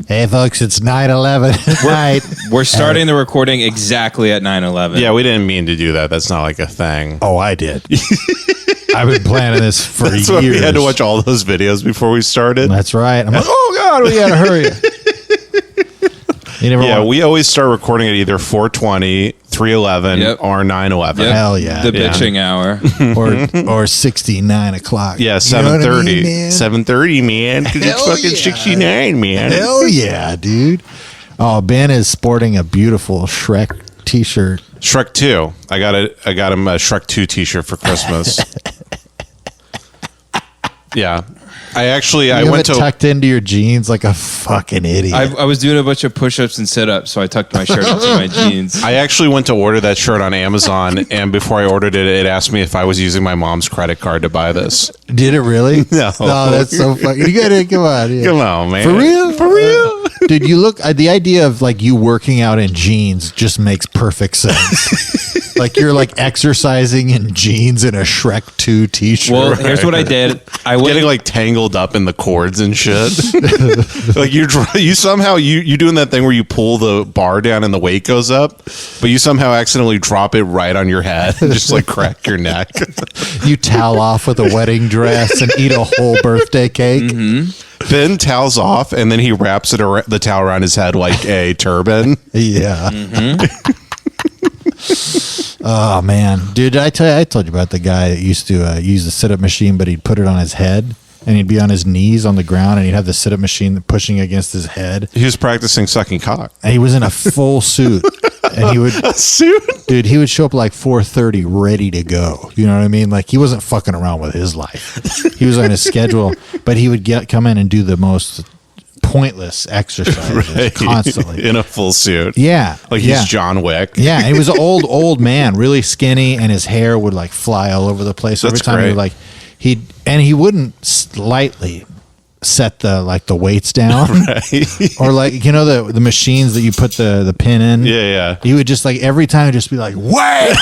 Hey, folks, it's 9/11 night. We're starting the recording exactly at 9/11. Yeah, we didn't mean to do that. That's not like a thing. Oh, I did. I've been planning this for years. That's why we had to watch all those videos before we started. That's right. I'm like, oh, God, we got to hurry. We always start recording at either 4:20, 3:11, or 9:11. Yep. Hell yeah. The bitching hour. or 69 o'clock. Yeah, 7:30. You know what I mean, man? 7:30, man. Because it's fucking 69, man. Hell yeah, dude. Oh, Ben is sporting a beautiful Shrek t-shirt. Shrek 2. I got him a Shrek 2 t-shirt for Christmas. Yeah. I went to tucked into your jeans like a fucking idiot. I was doing a bunch of push-ups and sit-ups, so I tucked my shirt into my jeans. I actually went to order that shirt on Amazon, and before I ordered it, it asked me if I was using my mom's credit card to buy this. Did it really? No. No, that's so fucking. You gotta come on. Yeah. Come on, man. For real? For real? Dude, you look. The idea of like you working out in jeans just makes perfect sense. Like you're like exercising in jeans in a Shrek 2 t-shirt. Well, here's what I did. I went getting like tangled up in the cords and shit. Like you somehow doing that thing where you pull the bar down and the weight goes up, but you somehow accidentally drop it right on your head and just like crack your neck. You towel off with a wedding dress and eat a whole birthday cake. Mm-hmm. Ben towels off and then he wraps the towel around his head like a turban. Yeah. Mm-hmm. Oh man, dude! I told you about the guy that used to use the sit-up machine, but he'd put it on his head, and he'd be on his knees on the ground, and he'd have the sit-up machine pushing against his head. He was practicing sucking cock. And he was in a full suit, and he would a suit, dude. He would show up like 4:30, ready to go. You know what I mean? Like he wasn't fucking around with his life. He was on his schedule, but he would come in and do the most pointless exercises constantly in a full suit. Yeah, like he's John Wick. Yeah, he was an old man, really skinny, and his hair would like fly all over the place. That's every time great. he would like he wouldn't slightly set the weights down, right. Or like the machines that you put the pin in. Yeah. He would just like every time just be like wham,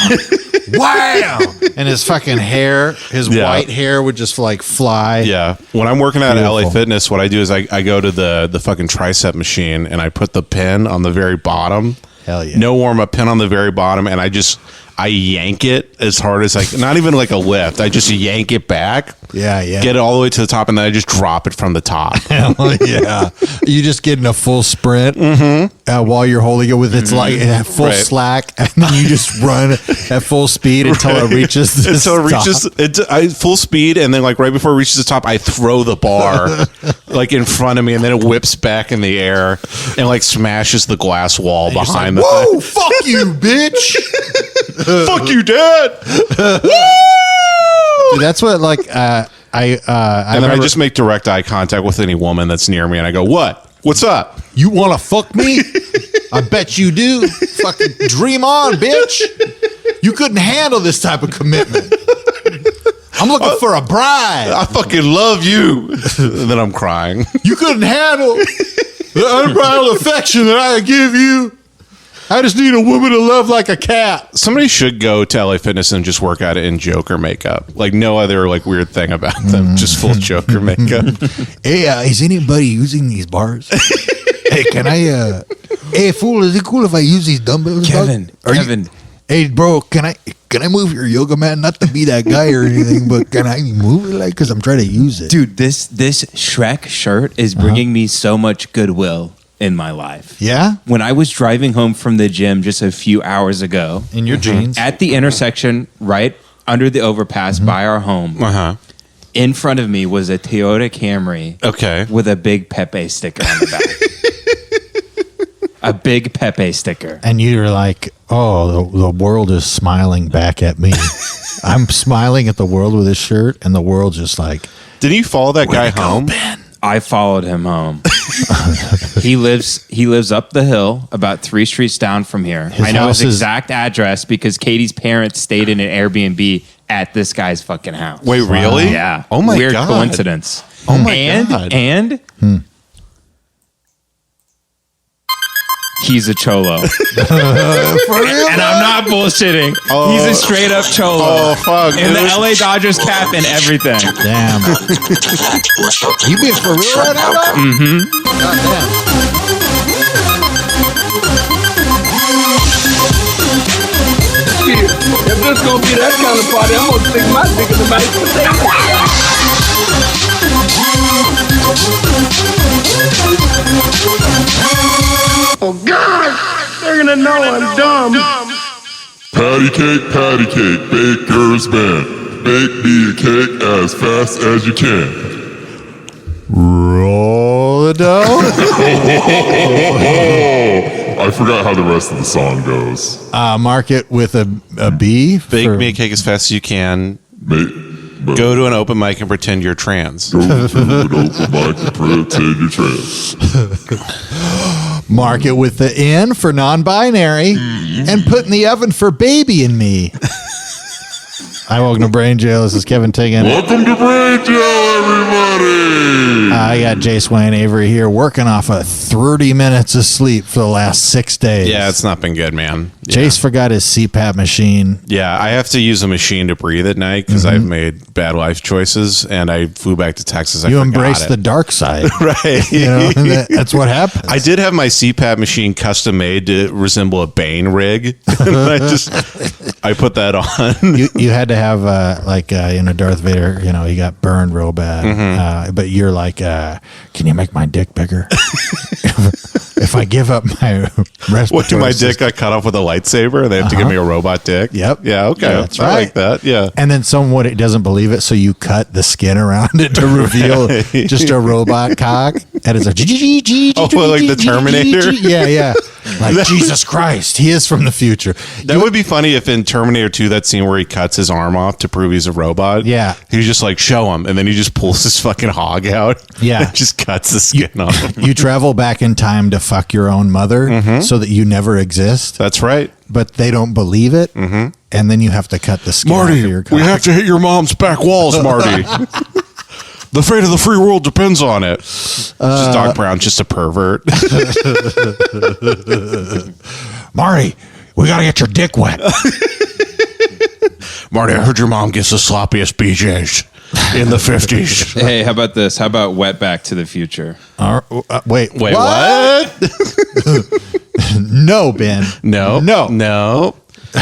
wham, and his fucking hair, his white hair would just like fly. Yeah. When I'm working out at LA Fitness, what I do is I go to the fucking tricep machine and I put the pin on the very bottom. Hell yeah. No warm up, pin on the very bottom, and I yank it as hard as not even like a lift. I just yank it back. Yeah. Get it all the way to the top, and then I just drop it from the top. Hell yeah. You just get in a full sprint while you're holding it with its like full slack, and then you just run at full speed until it reaches full speed, and then like right before it reaches the top, I throw the bar like in front of me, and then it whips back in the air and like smashes the glass wall behind like, whoa, fuck you, bitch. Fuck you, Dad. Woo! Dude, that's what like I just make direct eye contact with any woman that's near me, and I go, what's up? You want to fuck me? I bet you do. Fucking dream on, bitch. You couldn't handle this type of commitment. I'm looking for a bride. I fucking love you. And then I'm crying. You couldn't handle the unbridled affection that I give you. I just need a woman to love like a cat. Somebody should go to LA Fitness and just work out in Joker makeup. Like no other like weird thing about them. Just full Joker makeup. Hey, is anybody using these bars? Hey, can I? Hey, fool, is it cool if I use these dumbbells? Kevin. Hey, bro, can I move your yoga mat? Not to be that guy or anything, but can I move it? Like, because I'm trying to use it. Dude, this Shrek shirt is bringing me so much goodwill in my life. Yeah? When I was driving home from the gym just a few hours ago. In your jeans? At the intersection, right under the overpass by our home. In front of me was a Toyota Camry. Okay. With a big Pepe sticker on the back. A big Pepe sticker. And you're like, oh, the world is smiling back at me. I'm smiling at the world with this shirt, and the world's just like... Didn't you follow that guy home? Ben? I followed him home. He lives up the hill, about 3 streets down from here. I know his exact address because Katie's parents stayed in an Airbnb at this guy's fucking house. Wait, really? Yeah. Oh my Weird God. coincidence. Oh my God. And he's a cholo. For real? And I'm not bullshitting. Oh. He's a straight up cholo. Oh, fuck. In the LA Dodgers cap and everything. Damn. You being for real right now? Mm-hmm. If this gonna be that kind of party, I'm gonna stick my dick in the mashed potato. Oh God, they're gonna know I'm dumb. Patty cake, baker's man. Bake me a cake as fast as you can. Roll the dough. I forgot how the rest of the song goes. Mark it with a B. Bake me a cake as fast as you can. Go to an open mic and pretend you're trans. Go to an open mic and pretend you're trans. Mark it with the N for non-binary, and put in the oven for baby and me. Hi, welcome to Brain Jail. This is Kevin Tiggin. Welcome to Brain Jail, everybody. I got Jace Wayne Avery here working off of 30 minutes of sleep for the last 6 days. Yeah, it's not been good, man. Jace forgot his CPAP machine. Yeah, I have to use a machine to breathe at night because I've made bad life choices, and I flew back to Texas. You embraced the dark side. Right. You know, that's what happens. I did have my CPAP machine custom made to resemble a Bane rig. I put that on. You had to have Darth Vader, he got burned real bad. But you're like, can you make my dick bigger? If I give up my respiratory What, my dick got cut off with a lightsaber and they have to give me a robot dick? Yep. Yeah, okay. Yeah, that's right. I like that. Yeah. And then someone doesn't believe it, so you cut the skin around it to reveal just a robot cock. And it's like, like the Terminator? Yeah. Like, Jesus Christ, he is from the future. That would be funny if in Terminator 2, that scene where he cuts his arm off to prove he's a robot. Yeah. He's just like, show him. And then he just pulls his fucking hog out. Yeah. And just cuts the skin off. You travel back in time to fuck your own mother so that you never exist. That's right. But they don't believe it. And then you have to cut the skin off of your cock. we have to hit your mom's back walls, Marty. The fate of the free world depends on it. Just Doc Brown, just a pervert. Marty, we got to get your dick wet. Marty, I heard your mom gets the sloppiest BJs in the 50s. Hey, how about this? How about Wet Back to the Future? Wait, what? No, Ben. No.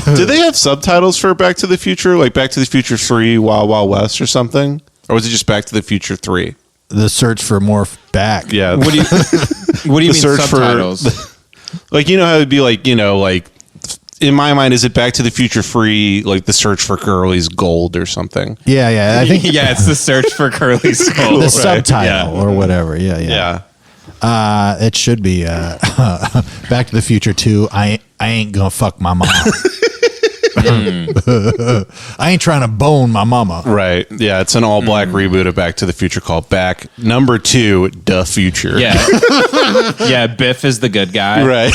Did they have subtitles for Back to the Future? Like Back to the Future 3, Wild Wild West or something? Or was it just Back to the Future 3? The search for more back. Yeah. What do you mean subtitles? Like, how it'd be like, in my mind, is it Back to the Future 3, like the search for Curly's gold or something? Yeah. I think yeah, it's the search for Curly's gold. the subtitle or whatever. Yeah. It should be Back to the Future 2. I ain't gonna fuck my mom. I ain't trying to bone my mama. Right. Yeah, it's an all-black reboot of Back to the Future called Back Number 2, The Future. Yeah. Yeah, Biff is the good guy. Right.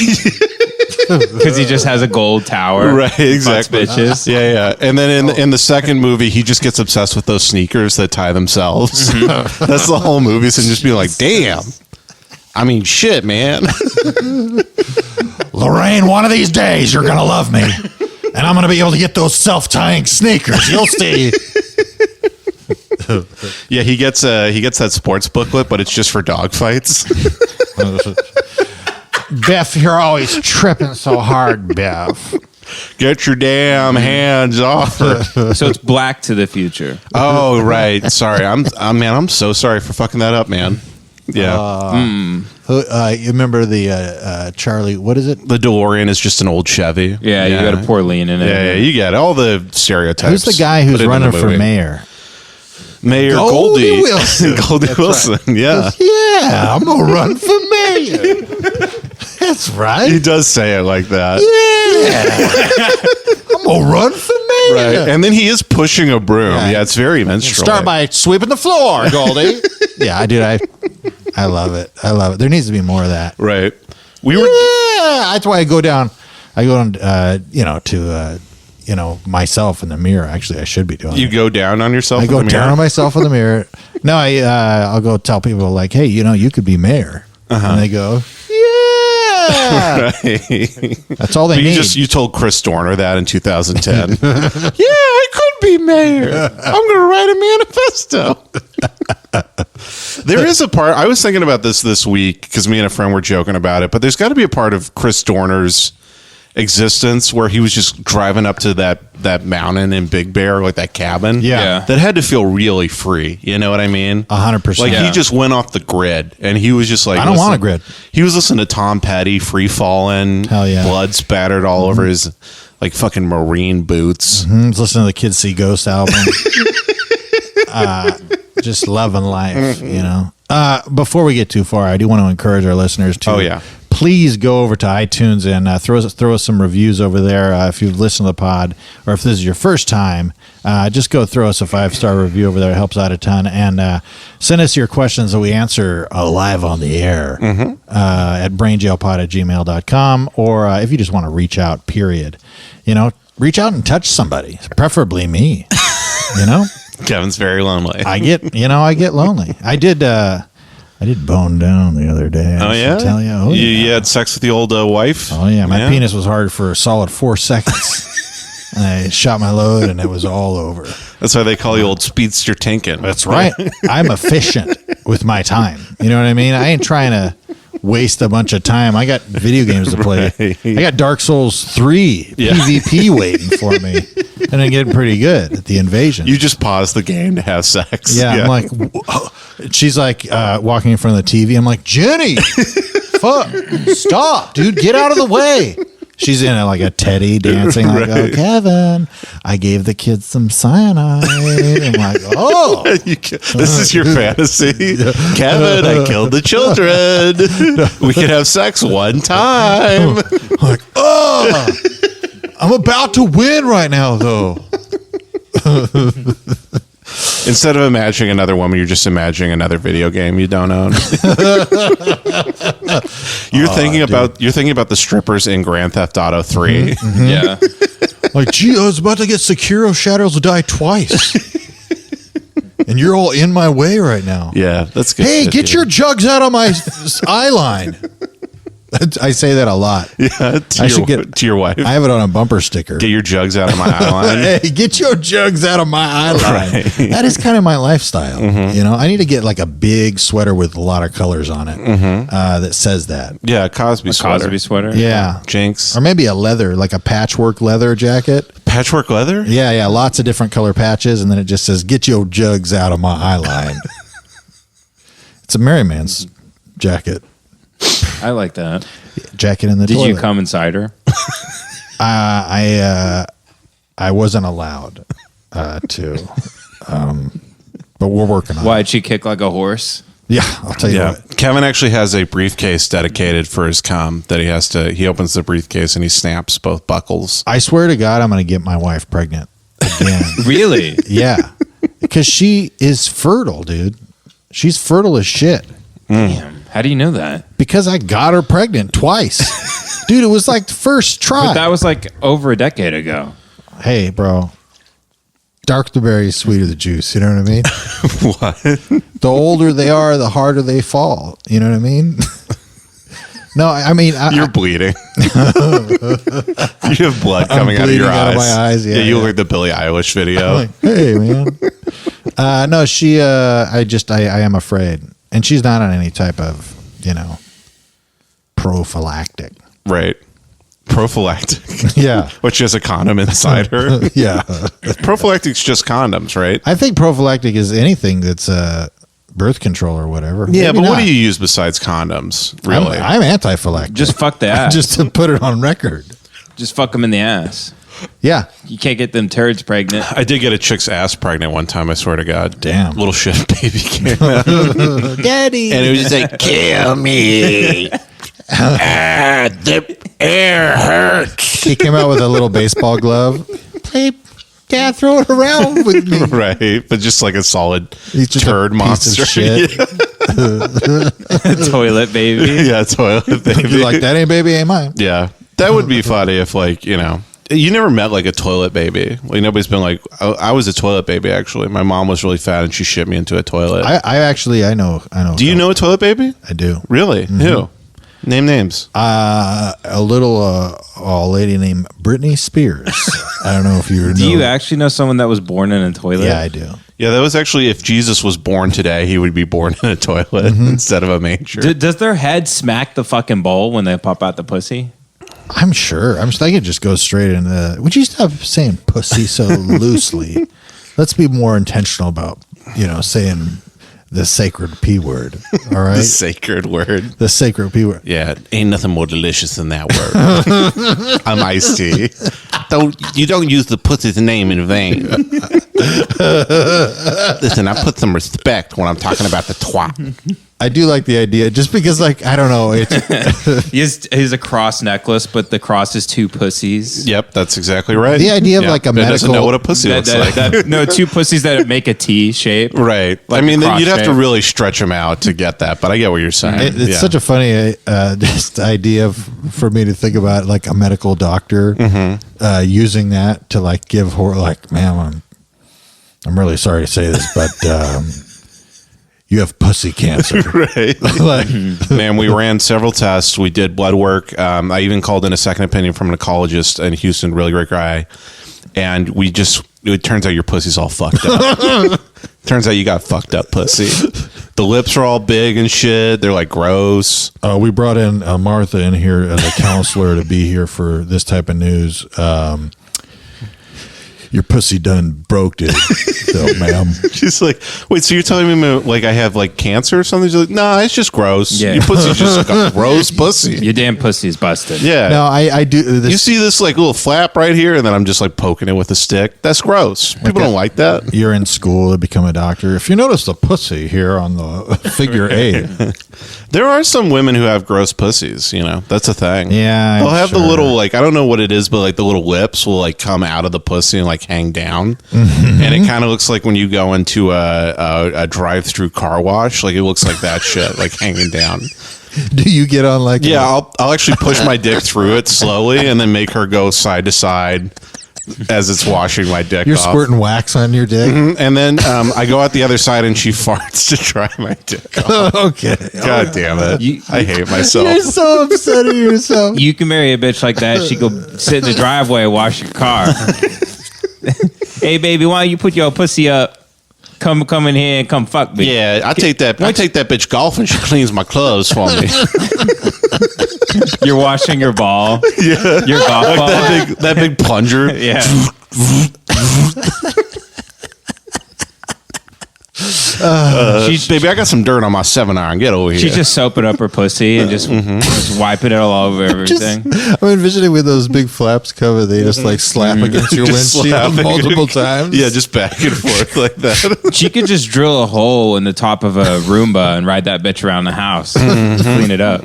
Because he just has a gold tower. Right, exactly. Bitches. Yeah. And then in the second movie, he just gets obsessed with those sneakers that tie themselves. That's the whole movie. So just be like, damn. I mean, shit, man. Lorraine, one of these days you're gonna love me. And I'm going to be able to get those self-tying sneakers. You'll see. Yeah, he gets that sports booklet, but it's just for dog fights. Biff, you're always tripping so hard, Biff. Get your damn hands off her. So it's Black to the Future. Oh, right. Sorry. I'm so sorry for fucking that up, man. Yeah. You remember the Charlie, what is it? The DeLorean is just an old Chevy. Yeah, you got to pour lean in it. Yeah, you get all the stereotypes. Who's the guy who's put into running the for movie. mayor? Mayor Goldie Goldie Wilson. Goldie Wilson, yeah. Yeah, I'm going to run for mayor. That's right. He does say it like that. Yeah. I'm going to run for mayor. Right. And then he is pushing a broom. Yeah, it's very minstrel. Start by sweeping the floor, Goldie. Yeah, I do. I love it. There needs to be more of that. Right. Yeah, that's why I go down to myself in the mirror. Actually, I should be doing. You go down on yourself. I go in the down mirror? on myself in the mirror. No, I'll go tell people like, hey, you could be mayor, and they go, yeah. Right. That's all they But need. you told Chris Dorner that in 2010. Yeah, I could be mayor. I'm going to write a manifesto. There is a part, I was thinking about this week because me and a friend were joking about it, but there's got to be a part of Chris Dorner's existence where he was just driving up to that mountain in Big Bear, like that cabin. Yeah. That had to feel really free. You know what I mean? 100%. Like he just went off the grid and he was just like, I don't want a grid. He was listening to Tom Petty, Free Fallin', Hell yeah. blood spattered all over his like fucking marine boots. Let's listen to the Kids See Ghosts album. Just loving life, you know. Before we get too far, I do want to encourage our listeners to please go over to iTunes and throw us some reviews over there. If you've listened to the pod, or if this is your first time, just go throw us a 5-star review over there. It helps out a ton. And send us your questions that we answer live on the air at brainjailpod@gmail.com. Or if you just want to reach out, period. You know, reach out and touch somebody, preferably me, you know. Kevin's very lonely. I get lonely. I did bone down the other day. Oh yeah, tell you. Oh, you had sex with the old wife. Oh yeah, my penis was hard for a solid 4 seconds. And I shot my load, and it was all over. That's why they call you old Speedster Tinkin. That's right. I'm efficient with my time. You know what I mean? I ain't trying to waste a bunch of time. I got video games to play. Right. I got Dark Souls 3 PvP waiting for me. And I'm getting pretty good at the invasion. You just pause the game to have sex. Yeah. I'm like, she's like walking in front of the TV. I'm like, Jenny, fuck, stop, dude, get out of the way. She's in like a teddy dancing. Like, oh, Kevin, I gave the kids some cyanide. I'm like, oh. This is your fantasy. Kevin, I killed the children. We could have sex one time. I'm like, oh, I'm about to win right now, though. Instead of imagining another woman, you're just imagining another video game you don't own. You're thinking about the strippers in Grand Theft Auto 3. Mm-hmm. Yeah. Like, gee, I was about to get Sekiro Shadows Die twice. And you're all in my way right now. Yeah, that's good. Hey, get your jugs out of my eye line. I say that a lot. Yeah, to your wife. I have it on a bumper sticker. Get your jugs out of my eye line. Hey, get your jugs out of my eye line. Right. That is kind of my lifestyle. You know, I need to get like a big sweater with a lot of colors on it that says that. Yeah, Cosby sweater. Cosby sweater. Yeah. Jinx. Or maybe a leather, like a patchwork leather jacket. Patchwork leather? Yeah, lots of different color patches, and then it just says, get your jugs out of my eye line. It's a Merry Man's jacket. I like that. Jacket in the Did toilet. you come inside her? I wasn't allowed to, but we're working on it. Why'd she kick like a horse? Yeah, I'll tell you what. Kevin actually has a briefcase dedicated for his cum that he opens the briefcase and he snaps both buckles. I swear to God, I'm going to get my wife pregnant again. Really? Yeah, because she is fertile, dude. She's fertile as shit. Damn. How do you know that? Because I got her pregnant twice. Dude, it was like the first try. But that was like over a decade ago. Hey, bro. Dark the berry, sweeter the juice. You know what I mean? What? The older they are, the harder they fall. You know what I mean? No, I mean... You're bleeding. You have blood coming out of your eyes. Out of my eyes, yeah. You look like the Billie Eilish video. I'm like, hey, man. No, she... I am afraid. And she's not on any type of, prophylactic. Right. Prophylactic. Yeah. Which has a condom inside her. Yeah. Prophylactic's just condoms, right? I think prophylactic is anything that's birth control or whatever. Yeah, Maybe but what not. do you use besides condoms, really? I'm antiphylactic. Just fuck the ass. Just to put it on record. Just fuck them in the ass. Yeah. You can't get them turds pregnant. I did get a chick's ass pregnant one time, I swear to God. Damn. Little shit baby came out. Daddy. And it was just like, kill me. The air hurts. He came out with a little baseball glove. Hey, Dad, throw it around with me. Right. But just like a solid He's just turd a piece monster. of shit. Toilet baby. Yeah, toilet baby. You're like, that ain't baby, ain't mine. Yeah. That would be funny if, like, you never met like a toilet baby. Like nobody's been like, I was a toilet baby. Actually, my mom was really fat and she shit me into a toilet. I know. Do you know a toilet baby? I do. Really? Who? Name names. A little lady named Britney Spears. I don't know if you know. Do you actually know someone that was born in a toilet? Yeah, I do. Yeah, that was actually, if Jesus was born today, he would be born in a toilet instead of a manger. Does their head smack the fucking bowl when they pop out the pussy? I'm sure. I think it just goes straight in the. Would you stop saying pussy so loosely? Let's be more intentional about, saying the sacred P word. All right? The sacred word. The sacred P word. Yeah, ain't nothing more delicious than that word. I'm iced tea. You don't use the pussy's name in vain. Listen, I put some respect when I'm talking about the twat. I do like the idea, just because, I don't know. He has a cross necklace, but the cross is two pussies. Yep, that's exactly right. The idea of a that medical. doesn't know what a pussy looks like. No, two pussies that make a T shape. Right. Like you'd a cross have to shape. really stretch them out to get that, but I get what you're saying. It's such a funny just idea for me to think about, a medical doctor using that to give horror. Man, I'm really sorry to say this, but you have pussy cancer. Right. Man, we ran several tests. We did blood work. I even called in a second opinion from an oncologist in Houston, really great guy. And it turns out your pussy's all fucked up. Turns out you got fucked up pussy. The lips are all big and shit. They're gross. We brought in Martha in here as a counselor to be here for this type of news. Your pussy done broke, dude. So, ma'am. She's like, wait, so you're telling me I have cancer or something? She's like, nah, it's just gross. Yeah. Your pussy's just a gross pussy. Your damn pussy's busted. Yeah. No, I do. You see this little flap right here, and then I'm just poking it with a stick. That's gross. People don't like that. You're in school to become a doctor. If you notice the pussy here on the figure 8. There are some women who have gross pussies, That's a thing. Yeah, They'll have sure. the little, I don't know what it is, but the little lips will come out of the pussy and hang down. And it kind of looks like when you go into a drive-through car wash, it looks like that shit, hanging down. Do you get on Yeah, I'll actually push my dick through it slowly and then make her go side to side as it's washing my dick You're off. squirting wax on your dick? And then I go out the other side and she farts to dry my dick off. Okay. God damn it. I hate myself. You're so upset at yourself. You can marry a bitch like that. She go sit in the driveway and wash your car. Hey, baby, why don't you put your pussy up? Come in here and come fuck me. Yeah, I take that bitch golfing. She cleans my clothes for me. You're washing your ball. Yeah. Your golf ball. That big plunger. Yeah. Baby, I got some dirt on my 7-iron. Get over here. She's just soaping up her pussy and just wiping it all over everything. I'm envisioning with those big flaps cover, they just slap against your Just windshield slap multiple times. Yeah, just back and forth like that. She could just drill a hole in the top of a Roomba and ride that bitch around the house. Just clean it up.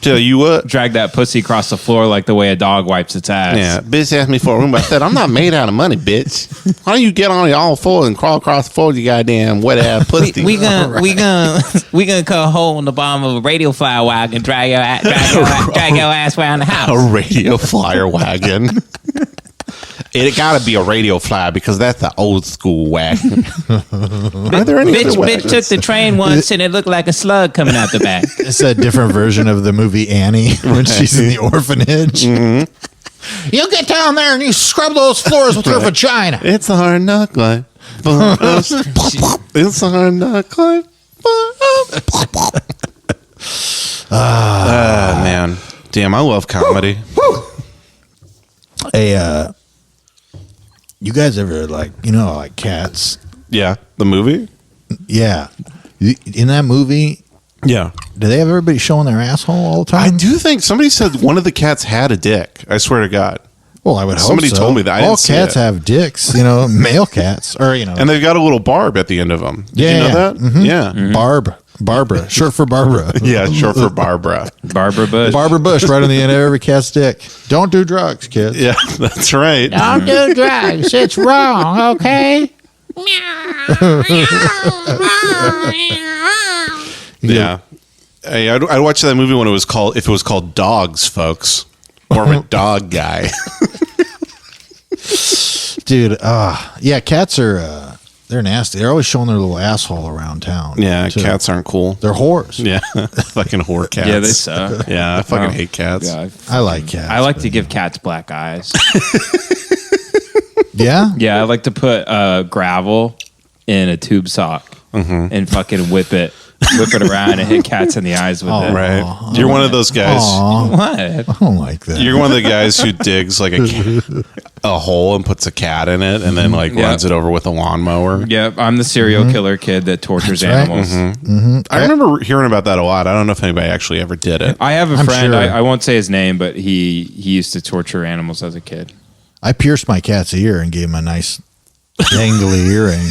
Tell you what. Drag that pussy across the floor like the way a dog wipes its ass. Yeah, bitch asked me for a room. I said, I'm not made out of money, bitch. Why don't you get on your all fours and crawl across the floor, you goddamn wet ass pussy? We gonna cut a hole in the bottom of a radio flyer wagon, drag your ass around the house. A radio flyer wagon. It gotta be a radio flyer because that's the old school wagon. Are there any other wagons? Bitch took the train once and it looked like a slug coming out the back. It's a different version of the movie Annie when she's in the orphanage. You get down there and you scrub those floors with your vagina. It's a hard knock life. It's a hard knock life. Man. Damn, I love comedy. Hey, you guys ever like Cats? Yeah, the movie? Yeah. In that movie, Yeah. do they have everybody showing their asshole all the I time? do think somebody said one of the cats had a dick. I swear to God. Well, I would hope Somebody so. told me that. I all didn't see cats it. have dicks, male cats. Or, And they've got a little barb at the end of them. Did you know that? Mhm. Yeah. Barbara, short for Barbara. Yeah, short for Barbara. Barbara Bush. Barbara Bush right on the end of every cat's dick. Don't do drugs, kids. Yeah, that's right. Don't do drugs. It's wrong, okay? Yeah. Hey, I'd watch that movie when if it was called Dogs, folks. More of a dog guy. Dude, yeah, cats are, they're nasty. They're always showing their little asshole around town. Yeah, too. cats aren't cool. They're whores. Yeah, fucking whore cats. Yeah, they suck. Yeah, I fucking hate cats. Yeah, I like cats. I like to give cats black eyes. Yeah? Yeah, I like to put gravel in a tube sock and fucking whip it around and hit cats in the eyes with it. Right. You're one of those guys. What? I don't like that. You're one of the guys who digs like a hole and puts a cat in it and then like runs it over with a lawnmower. Yep, I'm the serial killer kid that tortures That's animals. I remember hearing about that a lot. I don't know if anybody actually ever did it. I have a I'm friend. sure. I won't say his name, but he used to torture animals as a kid. I pierced my cat's ear and gave him a nice dangly earring.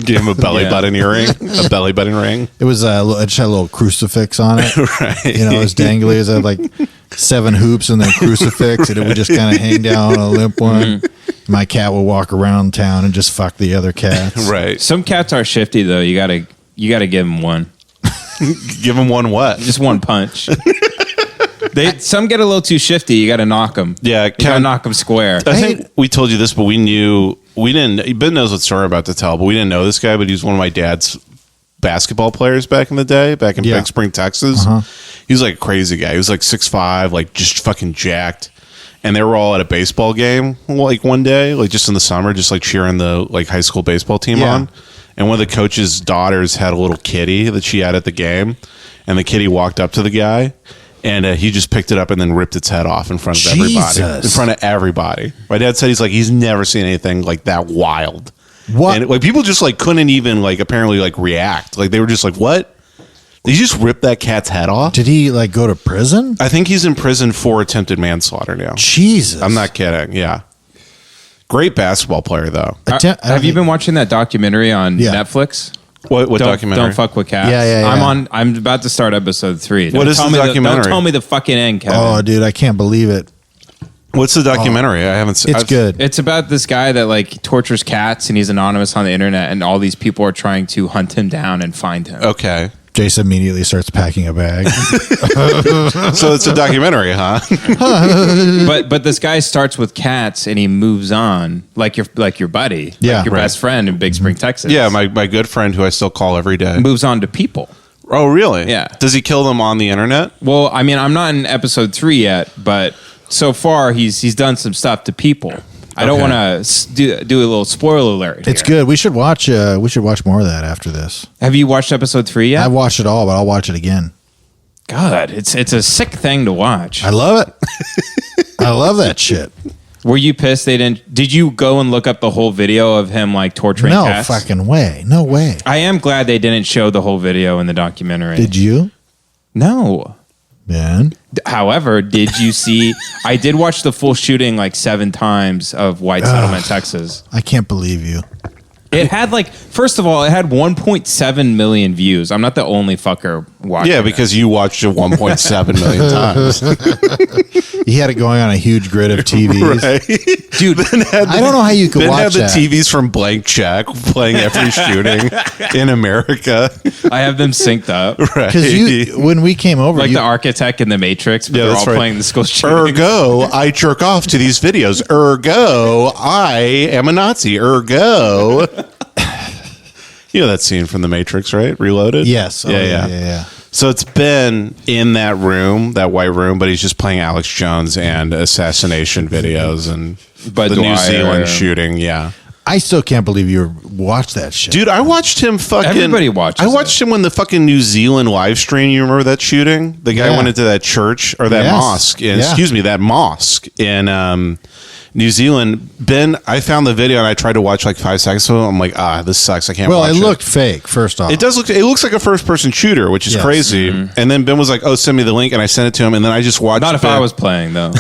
Give him a belly button earring, a belly button ring. It was it just had a little crucifix on it. Right. You know, it was dangly. It had like 7 hoops and then crucifix, and it would just kind of hang down on a limp one. My cat would walk around town and just fuck the other cats. Right. Some cats are shifty though. You gotta give them one. Give him one what? Just one punch. Some get a little too shifty. You got to knock them. Yeah, you got to knock them square. I think we told you this, but we didn't. Ben knows what story I'm about to tell, but we didn't know this guy. But he was one of my dad's basketball players back in the day, back in Big Spring, Texas. He was like a crazy guy. He was like 6'5", like just fucking jacked. And they were all at a baseball game like one day, like just in the summer, just like cheering the like high school baseball team on. And one of the coach's daughters had a little kitty that she had at the game, and the kitty walked up to the guy. And he just picked it up and then ripped its head off in front of everybody. In front of everybody. My dad said he's never seen anything like that wild. What? And like people just like couldn't even like apparently like react. Like they were just like, what? Did you just rip that cat's head off? Did he like go to prison? I think he's in prison for attempted manslaughter now. Jesus. I'm not kidding. Yeah. Great basketball player though. Have you been watching that documentary on Netflix? What documentary? Don't fuck with cats. Yeah. I'm about to start episode 3. What is the documentary? Don't tell me the fucking end, Kevin. Oh, dude, I can't believe it. What's the documentary? I haven't seen. It's good. It's about this guy that like tortures cats, and he's anonymous on the internet, and all these people are trying to hunt him down and find him. Okay. Jason immediately starts packing a bag. So it's a documentary, huh? But this guy starts with cats, and he moves on like your buddy, Yeah. like your best friend in Big Spring, Texas. Yeah, my good friend who I still call every day. moves on to people. Oh, really? Yeah. Does he kill them on the internet? Well, I mean, I'm not in episode 3 yet, but so far he's done some stuff to people. I don't want to do a little spoiler alert. It's here. good. We should watch more of that after this. Have you watched episode 3 yet? I've watched it all, but I'll watch it again. God, it's a sick thing to watch. I love it. I love that shit. Were you pissed they didn't? Did you go and look up the whole video of him like torturing No cats? fucking way. No way. I am glad they didn't show the whole video in the documentary. Did you? No. Man. However, did you see? I did watch the full shooting like 7 times of White Settlement, Texas. I can't believe you. It had first of all, it had 1.7 million views. I'm not the only fucker watching. Yeah, because you watched it 1.7 million times. He had it going on a huge grid of TVs. Right? dude. I don't know how you could Ben watch had the that. TVs from Blank Check playing every shooting in America. I have them synced up, Right. Because when we came over, like you, the Architect and the Matrix. But Yeah, they're that's all right. playing the school shooting. Ergo, I jerk off to these videos. Ergo, I am a Nazi. Ergo. You know that scene from The Matrix, right? Reloaded? yes, oh, yeah. So it's Ben in that room, that white room, but he's just playing Alex Jones and assassination videos and Bud the New Dwyer. Zealand shooting. Yeah. I still can't believe you watched that shit. Dude, I watched him fucking. Everybody watches I watched him when the fucking New Zealand live stream. You remember that shooting? The guy Yeah. went into that church or that Yes. mosque. In, Yeah. Excuse me, that mosque in New Zealand. Ben, I found the video and I tried to watch like 5 seconds of it. I'm like, this sucks. I can't Well, watch it it. looked fake, first off. It does look. It looks like a first-person shooter, which is Yes. crazy. And then Ben was like, "Oh, send me the link," and I sent it to him. And then I just watched. Not if Ben. I was playing though.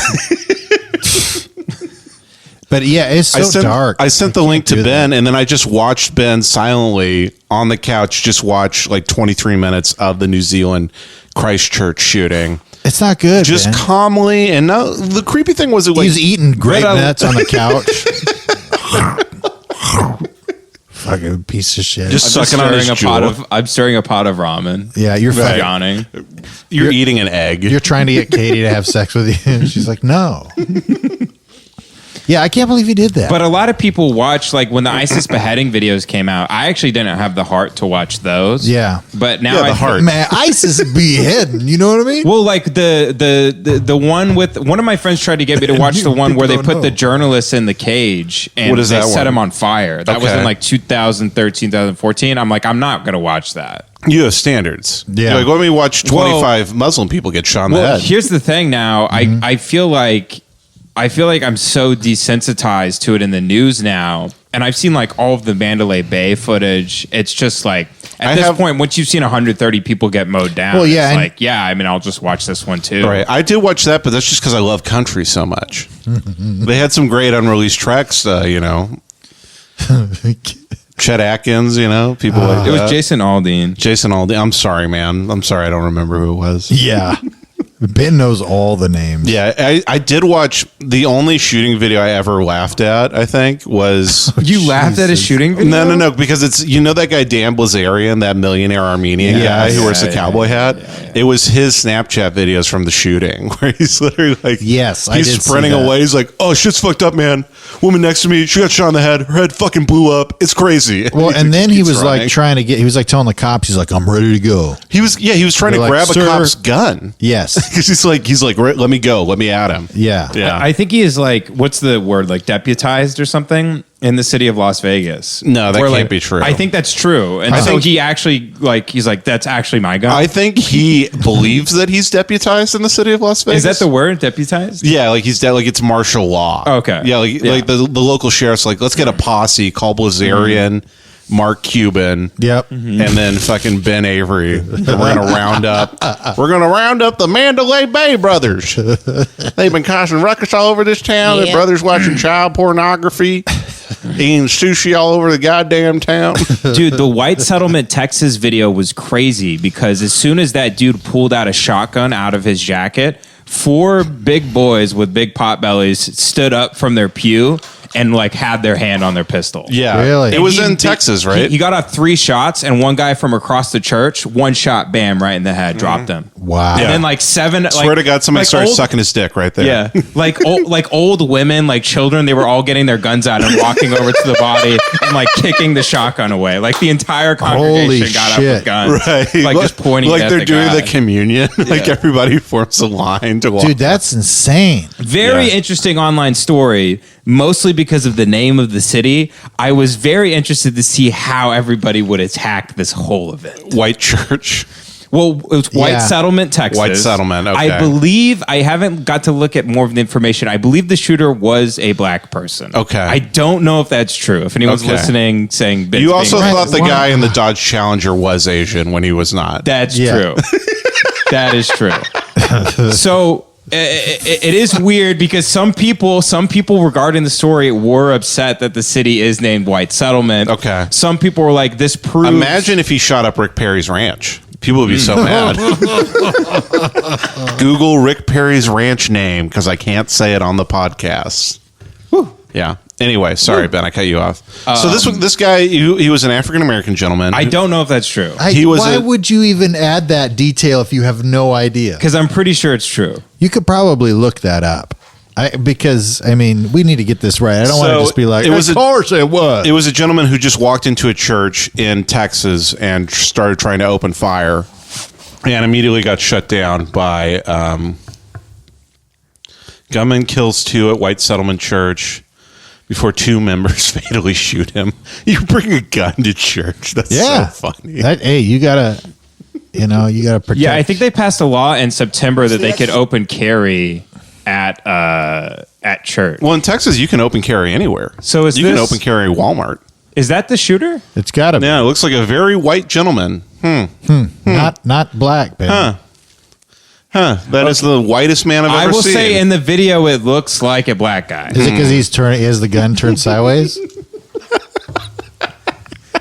But yeah, it's so dark. I sent the link to do Ben, and then I just watched Ben silently on the couch. Just watch like 23 minutes of the New Zealand Christchurch shooting. It's not good. Just man. calmly, and no, the creepy thing was it like He's eating grape But I- nuts on the couch. Fucking piece of shit. Just I'm sucking on his I'm stirring a pot of ramen. yeah, you're fucking, Yawning. you're eating an egg. you're trying to get Katie to have sex with you. And she's like, no. Yeah, I can't believe he did that. But a lot of people watch, like when the ISIS beheading videos came out, I actually didn't have the heart to watch those. Yeah. But now the heart. Man, ISIS beheading, you know what I mean? Well, like the one with one of my friends tried to get me to watch the one where they put the journalists in the cage and What is they that set one? him on fire. That was Okay. in like 2013, 2014. I'm like, I'm not going to watch that. You have standards. Yeah. You're like, let me watch 25 Muslim people get shot in the Well, head. here's the thing now. I feel like I'm so desensitized to it in the news now. And I've seen like all of the Mandalay Bay footage. It's just like at this point, once you've seen 130 people get mowed down, Well, yeah, it's and- like, yeah, I mean, I'll just watch this one too. Right. I did watch that, but that's just because I love country so much. They had some great unreleased tracks, you know. Chet Atkins, you know, people like It that. was Jason Aldean. Jason Aldean. I'm sorry, man. I'm sorry. I don't remember who it was. Yeah. Ben knows all the names. Yeah, I did watch the only shooting video I ever laughed at, I think, was... You laughed at a shooting video? No, because it's, you know that guy Dan Blazarian, that millionaire Armenian guy who wears the cowboy hat? It was his Snapchat videos from the shooting where he's literally like... Yes, I he's did see sprinting that. away. He's like, oh, shit's fucked up, man. Woman next to me, she got shot in the head. Her head fucking blew up. It's crazy. Well, and then he keeps was running. like trying to get, he was like telling the cops, he's like, I'm ready to go. He was trying to They're like, grab "Sir." a cop's gun. Yes. Because he's like, let me go. Let me at him. Yeah. Yeah. I think he is like, what's the word? Like deputized or something in the city of Las Vegas. No, that Where, can't like, be true. I think that's true. And I so think- he actually like, he's like, that's actually my gun. I think he believes that he's deputized in the city of Las Vegas. Is that the word? Deputized? Yeah, like he's like it's martial law. Okay. Yeah, like the local sheriff's like, let's get a posse, call Blazarian, Mark Cuban, Yep. and then fucking Ben Avery. And we're gonna round up the Mandalay Bay brothers. They've been causing ruckus all over this town. Their brothers watching child pornography, eating sushi all over the goddamn town. Dude, the White Settlement, Texas video was crazy because as soon as that dude pulled out a shotgun out of his jacket, 4 big boys with big pot bellies stood up from their pew and like had their hand on their pistol. Yeah, Really? It was in Texas, right? He got off 3 shots, and one guy from across the church, 1 shot, bam, right in the head, dropped him. Wow. And Yeah. then like 7. Swear to God, somebody started sucking his dick right there. Yeah, like old women, like children, they were all getting their guns out and walking over to the body and like kicking the shotgun away. Like the entire congregation Holy got up shit. with guns, Right, like just pointing like at they're the doing guy. the communion. Like everybody forms a line to walk. Dude, that's insane. Very Yeah. interesting online story, mostly because of the name of the city. I was very interested to see how everybody would attack this whole event. White church. Well, it was White Yeah. Settlement, Texas. White Settlement, okay. I believe, I haven't got to look at more of the information. I believe the shooter was a black person. Okay. I don't know if that's true. If anyone's Okay. listening, saying You also Right, thought the why- guy in the Dodge Challenger was Asian when he was not. that's Yeah. true. That is true. So it is weird because some people regarding the story were upset that the city is named White Settlement. Okay. Some people were like, this proves. Imagine if he shot up Rick Perry's ranch. People would be so mad. Google Rick Perry's ranch name because I can't say it on the podcast. Yeah. Anyway, sorry, Ben, I cut you off. So this guy, he was an African American gentleman. I don't know if that's true He was why a- would you even add that detail if you have no idea? because I'm pretty sure it's true. You could probably look that up. Because we need to get this right. I don't want to So, just be like, it was of course it was. It was a gentleman who just walked into a church in Texas and started trying to open fire and immediately got shut down by gunman kills 2 at White Settlement Church before 2 members fatally shoot him. You bring a gun to church. That's yeah. so funny. Hey, you gotta protect. Yeah, I think they passed a law in September that they could open carry at church. Well, in Texas, you can open carry anywhere. So is you can this- open carry Walmart. Is that the shooter? it's gotta be. Yeah, it looks like a very white gentleman. Not black, Ben. That is the whitest man I've I ever will seen. say in the video it looks like a black guy. Is it because he has the gun turned sideways?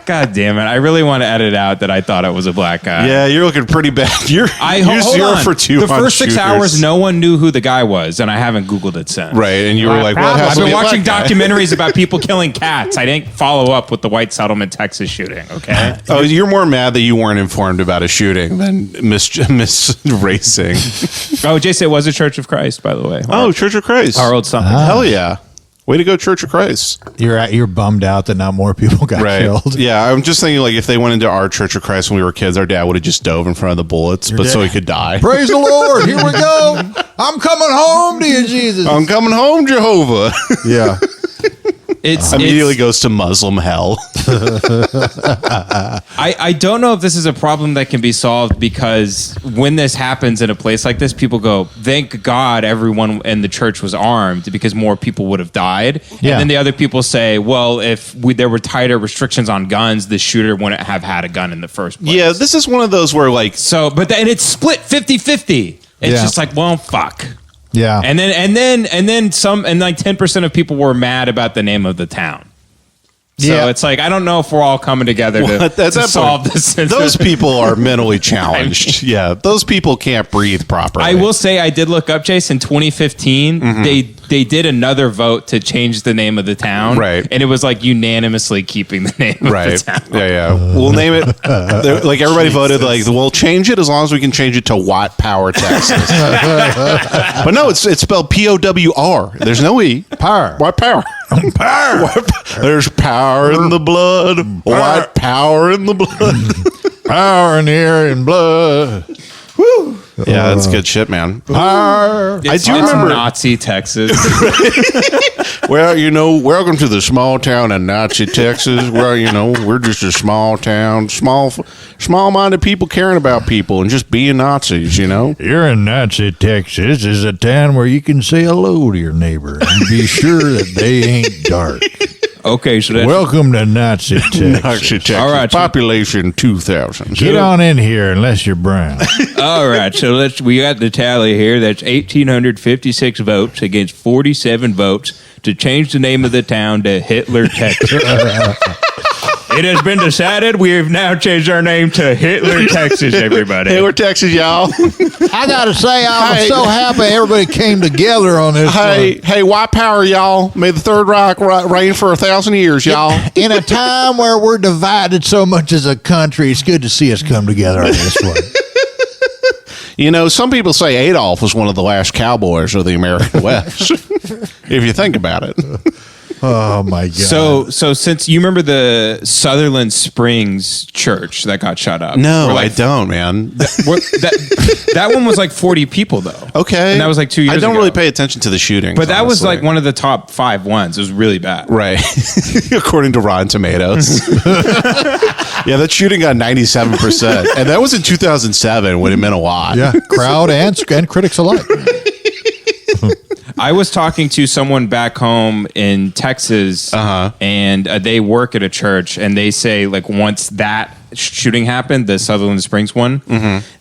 God damn it! I really want to edit out that I thought it was a black guy. Yeah, you're looking pretty bad. You're Hold 0 on. for 2 The on first 6 shooters. hours, no one knew who the guy was, and I haven't Googled it since. Right, and you were like, "What I've happened?" been watching documentaries about people killing cats. I didn't follow up with the White Settlement, Texas shooting. Okay. Oh, you're more mad that you weren't informed about a shooting than miss racing. Oh, Jason, it was a Church of Christ, by the way. Oh, Church of Christ. Our old something. Hell yeah. Way to go, Church of Christ. You're bummed out that not more people got killed. Yeah, I'm just thinking, like, if they went into our Church of Christ when we were kids, our dad would have just dove in front of the bullets, so he could die. Praise the Lord. Here we go. I'm coming home to you, Jesus. I'm coming home, Jehovah. Yeah. It's Immediately goes to Muslim hell. I don't know if this is a problem that can be solved, because when this happens in a place like this, people go, thank God everyone in the church was armed, because more people would have died. Yeah. And then the other people say, well, if there were tighter restrictions on guns, the shooter wouldn't have had a gun in the first place. Yeah, this is one of those where, like... So, but then it's split 50-50. It's just like, well, fuck. Yeah. And then some, and like 10% of people were mad about the name of the town. So it's like, I don't know if we're all coming together to solve this. Those people are mentally challenged. Yeah, those people can't breathe properly. I will say, I did look up, Jason, 2015, they did another vote to change the name of the town. Right. And it was like unanimously keeping the name of the town. Yeah. We'll name it, like everybody voted, like, we'll change it as long as we can change it to Watt Power, Texas. But no, it's spelled P-O-W-R. There's no E. Power. Watt Power. Power. There's power in the blood. White power in the blood. Power in the air and blood. Woo. Yeah, that's good shit, man. Power. I do remember Nazi Texas. Well, welcome to the small town in Nazi Texas. Well, we're just a small town, small-minded people caring about people and just being Nazis, You're in Nazi Texas. Is a town where you can say hello to your neighbor and be sure that they ain't dark. Okay, so that's... Welcome to Nazi Texas. Nazi Texas. All right, population 2,000. Get on in here unless you're brown. All right, so we got the tally here. That's 1,856 votes against 47 votes to change the name of the town to Hitler, Texas. It has been decided we have now changed our name to Hitler, Texas, everybody. Hitler, Texas, y'all. I got to say, I was so happy everybody came together on this. Hey, white power, y'all. May the Third Reich reign for 1,000 years, y'all. In a time where we're divided so much as a country, it's good to see us come together on this one. Some people say Adolf was one of the last cowboys of the American West. If you think about it. Oh my God! So since you remember the Sutherland Springs church that got shut up, no, I don't, man. That one was like 40 people though. Okay, and that was like 2 years ago. I don't really pay attention to the shooting, but that was like one of the top 5 ones. It was really bad, right? According to Rotten Tomatoes. Yeah, that shooting got 97%, and that was in 2007 when it meant a lot. Yeah, crowd and critics alike. I was talking to someone back home in Texas, and they work at a church, and they say, like, once that shooting happened, the Sutherland Springs one,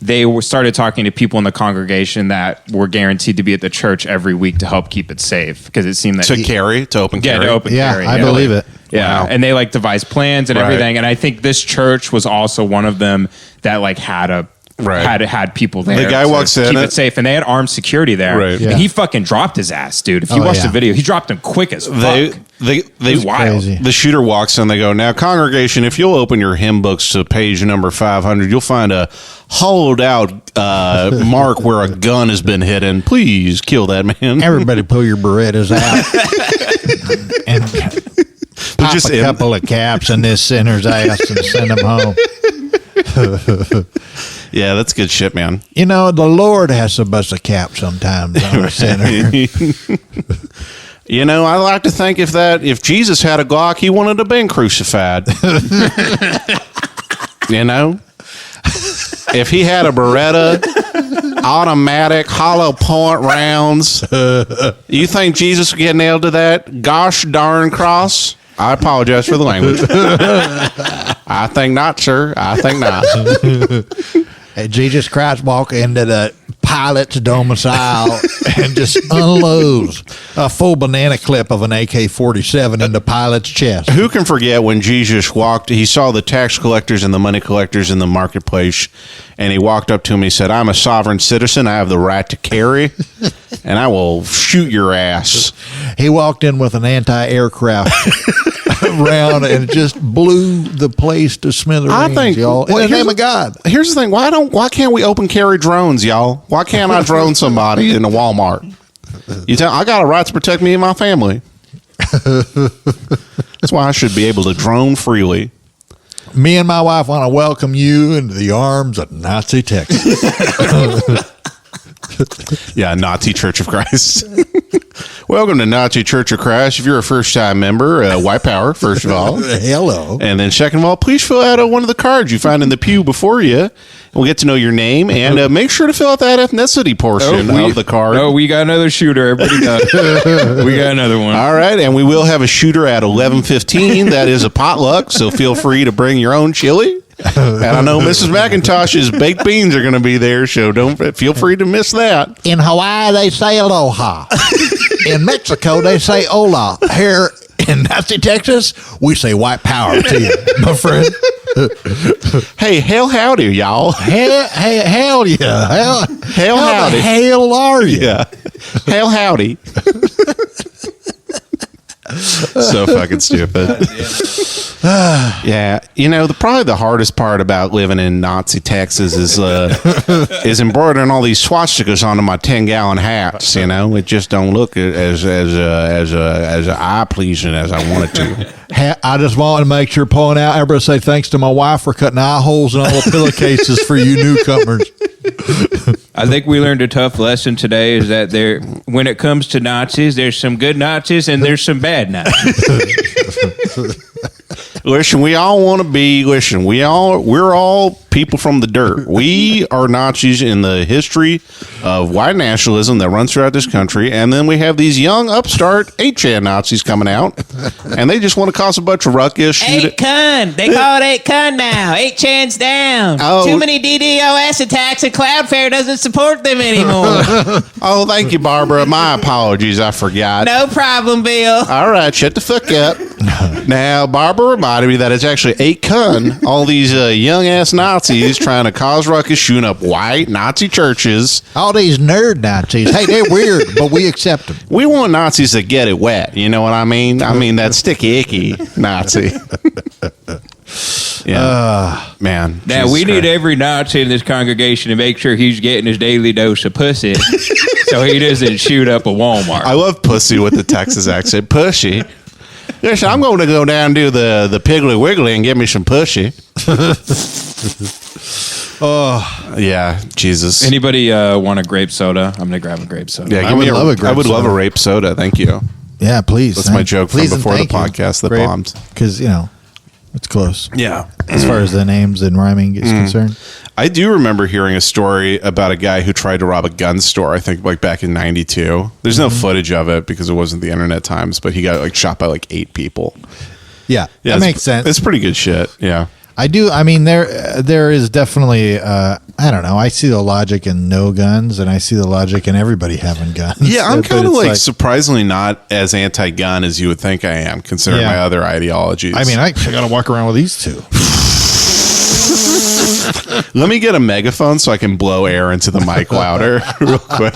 they started talking to people in the congregation that were guaranteed to be at the church every week to help keep it safe, because it seemed that to open carry. To open carry. I believe it. Yeah, wow. And they like devised plans and everything, and I think this church was also one of them that like had a. Right. Had people there. The guy walks in, keep it safe, and they had armed security there. Right. And he fucking dropped his ass, dude. If you watch the video, he dropped him quick as fuck. They wild. Crazy. The shooter walks in. They go, now, congregation, if you'll open your hymn books to page number 500, you'll find a hollowed out mark where a gun has been hidden. Please kill that man. Everybody, pull your Berettas out and pop just a couple of caps in this sinner's ass and send them home. Yeah, that's good shit, man. The Lord has to bust a cap sometimes on a sinner. I like to think if Jesus had a Glock, he wouldn't have been crucified. If he had a Beretta, automatic, hollow point rounds, you think Jesus would get nailed to that gosh darn cross? I apologize for the language. I think not, sir. I think not. Hey, Jesus Christ walk into the pilot's domicile and just unloads a full banana clip of an AK-47 in the pilot's chest. Who can forget when Jesus walked, he saw the tax collectors and the money collectors in the marketplace, and he walked up to him, he said, I'm a sovereign citizen, I have the right to carry, and I will shoot your ass. He walked in with an anti-aircraft round and just blew the place to smithereens, I think, y'all. In the name of God. Here's the thing, why can't we open carry drones, y'all? Why can't I drone somebody in a Walmart? I got a right to protect me and my family. That's why I should be able to drone freely. Me and my wife want to welcome you into the arms of Nazi Texas. Yeah, Nazi Church of Christ. Welcome to Nazi Church of Christ. If you're a first-time member, white power, first of all. Hello. And then second of all, please fill out one of the cards you find in the pew before you. We'll get to know your name, and make sure to fill out that ethnicity portion of the card. Oh, we got another shooter. Everybody does. We got another one. All right, and we will have a shooter at 11:15. That is a potluck, so feel free to bring your own chili. And I know Mrs. McIntosh's baked beans are going to be there, so don't feel free to miss that. In Hawaii, they say aloha. In Mexico, they say hola. Here in Nazi Texas, we say white power to you, my friend. Hey, hell howdy, y'all. Hell yeah. Hell How howdy. the hell are you? Yeah. Hell howdy. So fucking stupid. Yeah, probably the hardest part about living in Nazi Texas is embroidering all these swastikas onto my 10-gallon hats. It just don't look as eye pleasing as I want it to. I just wanted to make sure pulling out. Everybody say thanks to my wife for cutting eye holes in all the pillowcases for you newcomers. I think we learned a tough lesson today is that when it comes to Nazis, there's some good Nazis and there's some bad Nazis. Listen, we're all people from the dirt. We are Nazis in the history of white nationalism that runs throughout this country. And then we have these young upstart 8chan Nazis coming out, and they just want to cause a bunch of ruckus. 8kun. They call it 8kun now. 8chan's down. Oh. Too many DDoS attacks and Cloudflare doesn't support them anymore. Oh, thank you, Barbara. My apologies. I forgot. No problem, Bill. All right, shut the fuck up. Now, Barbara reminded me that it's actually 8kun. All these young-ass Nazis trying to cause ruckus, shooting up white Nazi churches. All these nerd Nazis. Hey, they're weird, but we accept them. We want Nazis to get it wet. You know what I mean? I mean, that sticky, icky Nazi. Yeah. Man. Now, Jesus we need Christ. every Nazi in this congregation to make sure he's getting his daily dose of pussy so he doesn't shoot up a Walmart. I love pussy with the Texas accent. Pussy. Yes, I'm going to go down and do the Piggly Wiggly and get me some pussy. Oh, yeah, Jesus. Anybody want a grape soda? I'm going to grab a grape soda. Yeah, I would love a grape I would love a soda. rape soda. Thank you. Yeah, please. That's my joke from before the podcast that bombed. Because, it's close. Yeah. As far as the names and rhyming is concerned. I do remember hearing a story about a guy who tried to rob a gun store, I think back in 92. There's no footage of it because it wasn't the internet times, but he got shot by 8 people. Yeah, that makes sense. It's pretty good shit. Yeah. I do. I mean, there is definitely, I don't know. I see the logic in no guns, and I see the logic in everybody having guns. Yeah, I'm But kind of it's surprisingly not as anti-gun as you would think I am, considering my other ideologies. I mean, I got to walk around with these two. Let me get a megaphone so I can blow air into the mic louder real quick.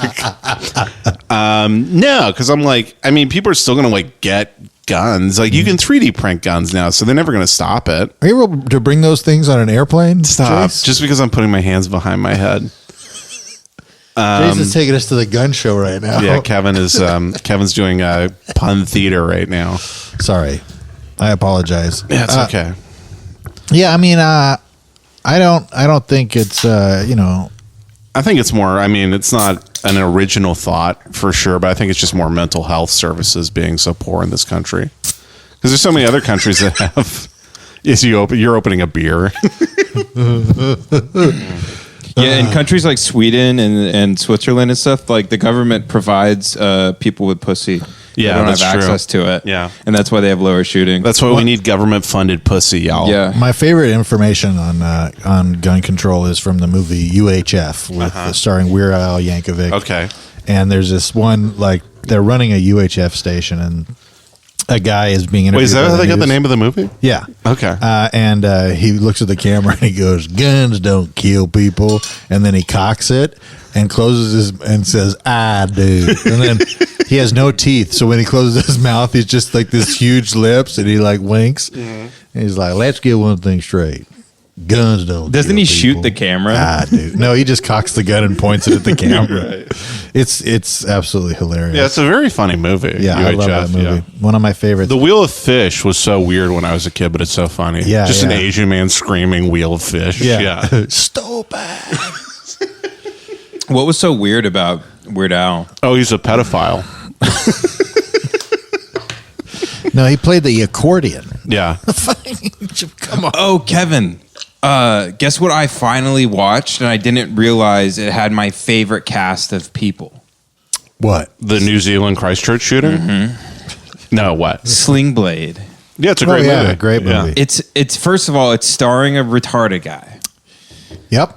No, because I'm people are still going to get guns. You can 3D print guns now, so they're never going to stop it. Are you able to bring those things on an airplane? Stop. Jace? Just because I'm putting my hands behind my head. Jace is taking us to the gun show right now. Yeah, Kevin is Kevin's doing pun theater right now. Sorry. I apologize. Yeah, it's okay. Yeah, I mean, I don't think it's I think it's more, it's not an original thought for sure, but I think it's just more mental health services being so poor in this country. Because there's so many other countries that have, you're opening a beer. Yeah, in countries like Sweden and Switzerland and stuff, the government provides people with pussy. Yeah, they don't that's have true. access to it. Yeah. And that's why they have lower shooting. That's why we need government-funded pussy, y'all. Yeah. My favorite information on gun control is from the movie UHF with starring Weird Al Yankovic. Okay. And there's this one, they're running a UHF station, and a guy is being interviewed. Wait, is that by how they got the news. name of the movie? Yeah. Okay. And he looks at the camera and he goes, "Guns don't kill people." And then he cocks it and closes his and says, "I do." And then he has no teeth, so when he closes his mouth, he's just this huge lips, and he winks. And he's like, "Let's get one thing straight. Guns don't." Doesn't kill he people. shoot the camera? I do. No, he just cocks the gun and points it at the camera. Right. It's absolutely hilarious. Yeah, it's a very funny movie. Yeah, I love that movie. yeah. One of my favorites. The Wheel of Fish was so weird when I was a kid, but it's so funny. Yeah, just an yeah. Asian man screaming "Wheel of Fish." Yeah. Stupid. What was so weird about Weird Al? Oh, he's a pedophile. No, he played the accordion. Yeah. Come on. Oh, Kevin. Guess what I finally watched, and I didn't realize it had my favorite cast of people. What? The New Zealand Christchurch shooter? Mm-hmm. No, what? Sling Blade. Yeah, it's a great movie. Great movie. It's first of all, it's starring a retarded guy. Yep.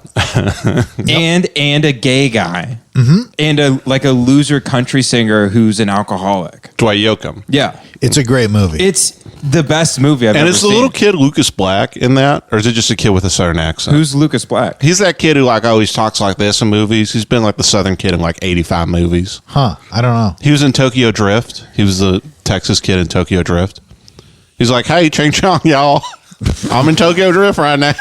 And a gay guy. Mm-hmm. And a loser country singer who's an alcoholic. Dwight Yoakam. Yeah. It's a great movie. It's the best movie I've And ever is the seen. little kid Lucas Black in that? Or is it just a kid with a southern accent? Who's Lucas Black? He's that kid who like always talks like this in movies. He's been like the southern kid in like 85 movies. Huh. I don't know. He was in Tokyo Drift. He was the Texas kid in Tokyo Drift. He's like, hey, ching chong, y'all. I'm in Tokyo Drift right now.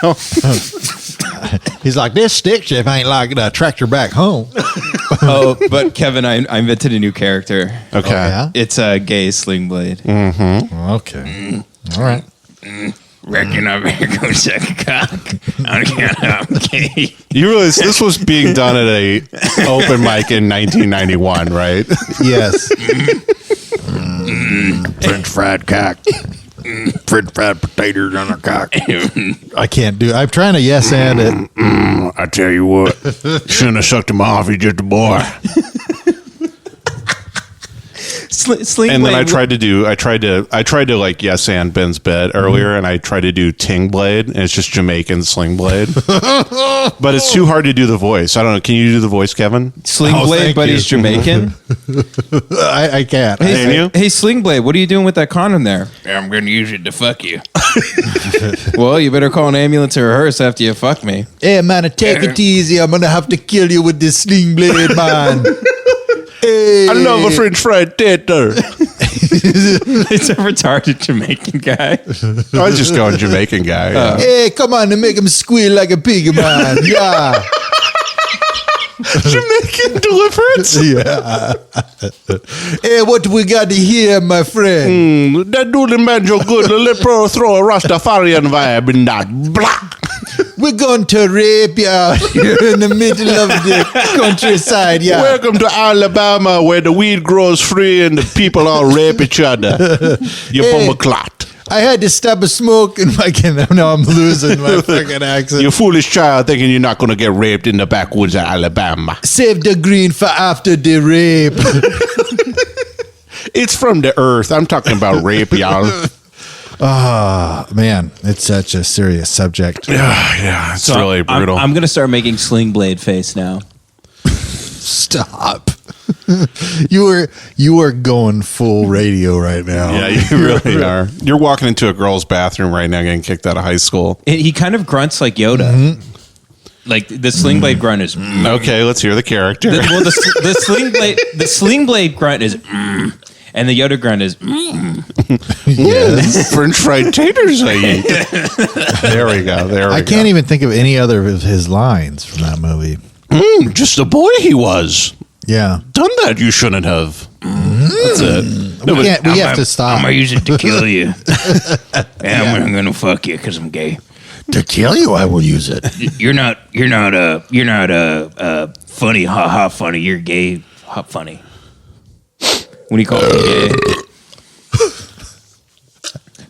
He's like, this stick shift ain't like a tractor back home. Oh, but Kevin, I invented a new character. Okay. Oh, yeah? It's a gay Sling Blade. Okay. All right. Reckon I'm gonna go suck a cock. I'm gay. You realize this was being done at a open mic in 1991, right? Yes. French fried cock. French fried potatoes on a cock. I can't do. I'm trying to yes and it. I tell you what, shouldn't have sucked him off. He's just a boy. Sling And then Blade. I tried to like yes and Ben's bed earlier, and I tried to do Ting Blade, and it's just Jamaican Sling Blade. But it's too hard to do the voice. I don't know. Can you do the voice, Kevin? Sling Oh, Blade, thank but you. he's Jamaican. I can't. Can you? Hey, Sling Blade, what are you doing with that condom there? I'm going to use it to fuck you. Well, you better call an ambulance or a hearse after you fuck me. Hey man, take it easy. I'm gonna have to kill you with this sling blade, man. Hey. I love a French fried tater. It's a retarded Jamaican guy. I was just going Jamaican guy. Yeah. Hey, come on and make him squeal like a pig, man. Yeah. Jamaican deliverance. Yeah. Hey, what we got to hear, my friend? That dude banjo good. Let's throw a Rastafarian vibe in that. Blah. We're going to rape you out here in the middle of the countryside, yeah. Welcome to Alabama, where the weed grows free and the people all rape each other. You Hey. bummer clot. I had to stop a smoke and now I'm losing my fucking accent. You foolish child thinking you're not going to get raped in the backwoods of Alabama. Save the green for after the rape. It's from the earth. I'm talking about rape, y'all. Oh, man, it's such a serious subject. Yeah, it's really brutal. I'm going to start making Sling Blade face now. Stop. You are going full radio right now. yeah, you really are. You're walking into a girl's bathroom right now getting kicked out of high school. He kind of grunts like Yoda. Like the Sling Blade grunt is. Okay, let's hear the character. The Sling Blade grunt is. And the Yoda grunt is. Yes. French fried taters I eat. There we go. I can't even think of any other of his lines from that movie. Just a boy he was. Yeah. Done that you shouldn't have. That's it. No, We have to stop. I'm going to use it to kill you. And I'm going to fuck you because I'm gay. To kill you, I will use it. You're not funny, ha ha funny. You're gay, ha funny. When he called him gay.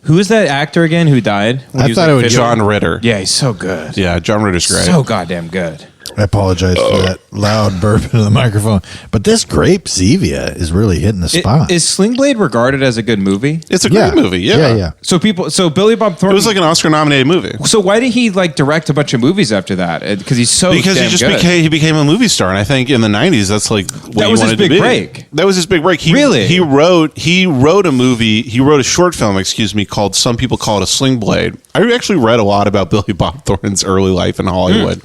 Who is that actor again who died? When I he was thought it would- John Ritter. Yeah, he's so good. Yeah, John Ritter's great. So goddamn good. I apologize for that loud burp into the microphone. But this grape Zevia is really hitting the spot. Is Sling Blade regarded as a good movie? It's a great movie. Yeah. Yeah. So Billy Bob It Thornton. was like an Oscar nominated movie. So why did he like direct a bunch of movies after that? Because he's so Because damn he just good. became a movie star, and I think in the '90s that's like what That he was his wanted big to be. break. That was his big break. Really? He wrote a movie. He wrote a short film, called Some People Call It a Sling Blade. I actually read a lot about Billy Bob Thornton's early life in Hollywood.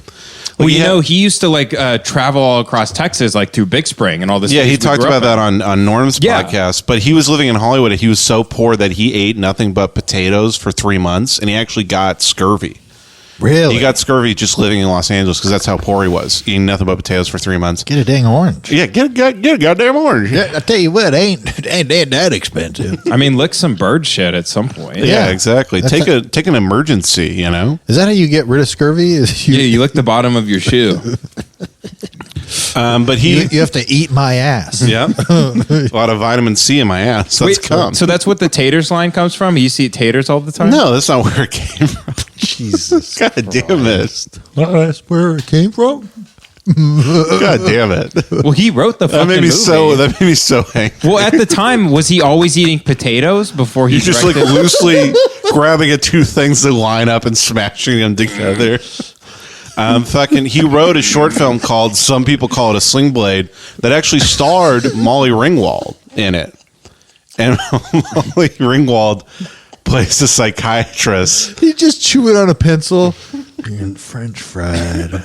Well, he used to like travel all across Texas, like through Big Spring and all this. Yeah, he talked about that on Norm's Yeah. podcast. But he was living in Hollywood, and he was so poor that he ate nothing but potatoes for 3 months, and he actually got scurvy. Really? He got scurvy just living in Los Angeles because that's how poor he was, eating nothing but potatoes for 3 months. Get a dang orange. Yeah, get a goddamn orange. Yeah, I tell you what, ain't that expensive. I mean, lick some bird shit at some point. Yeah, exactly. Take an emergency, you know? Is that how you get rid of scurvy? Is You lick the bottom of your shoe. But you have to eat my ass. Yeah. A lot of vitamin C in my ass. That's cum. So that's what the taters line comes from? You see taters all the time? No, that's not where it came from. Jesus. God damn it. That's where it came from. God damn it. Well, he wrote the fucking movie. That made me so angry. Well, at the time, was he always eating potatoes before he He's just like directed- loosely grabbing at two things that line up and smashing them together. He wrote a short film called Some People Call It a Sling Blade that actually starred Molly Ringwald in it. And Molly Ringwald plays a psychiatrist. He just chew it on a pencil. And French fried.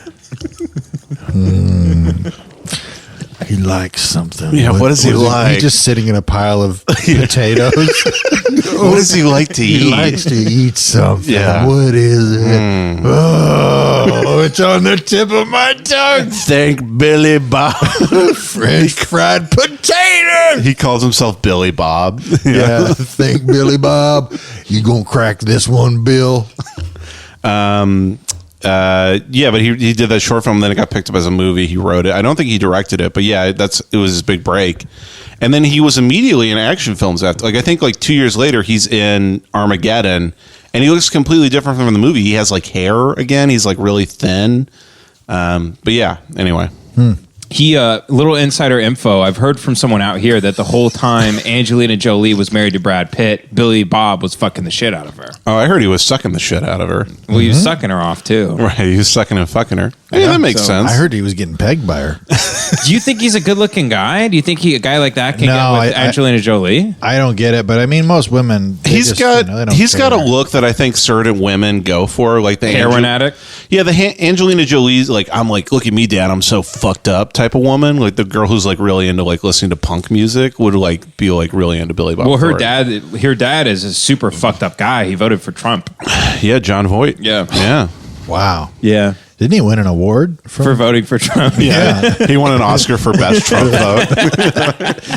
He likes something. Yeah, what does he like? He's just sitting in a pile of potatoes. What does he like to eat? He likes to eat something. Yeah. What is it? Oh, it's on the tip of my tongue. Thank Billy Bob. French fried potato. He calls himself Billy Bob. Yeah, thank Billy Bob. You gonna crack this one, Bill? Yeah, but he did that short film, then it got picked up as a movie. He wrote it. I don't think he directed it, but yeah, it was his big break. And then he was immediately in action films after. Like I think 2 years later, he's in Armageddon, and he looks completely different from the movie. He has like hair again. He's like really thin. But yeah, anyway. He little insider info. I've heard from someone out here that the whole time Angelina Jolie was married to Brad Pitt, Billy Bob was fucking the shit out of her. Oh, I heard he was sucking the shit out of her. Well, he was sucking her off too. Right, he was sucking and fucking her. Yeah, that makes sense. I heard he was getting pegged by her. Do you think he's a good-looking guy? Do you think a guy like that can No, get with Angelina Jolie? I don't get it, but I mean, most women. He's got a look. look that I think certain women go for, like the Heroin addict? Yeah, the Angelina Jolie's like, I'm like, look at me, Dad, I'm so fucked up type of woman. Like the girl who's like really into like listening to punk music would like be like really into Billy Bob. Well, her dad is a super fucked up guy. He voted for Trump. Yeah, John Voight. Yeah. Wow. Yeah. Didn't he win an award For voting for Trump. Yeah. He won an Oscar for best Trump vote.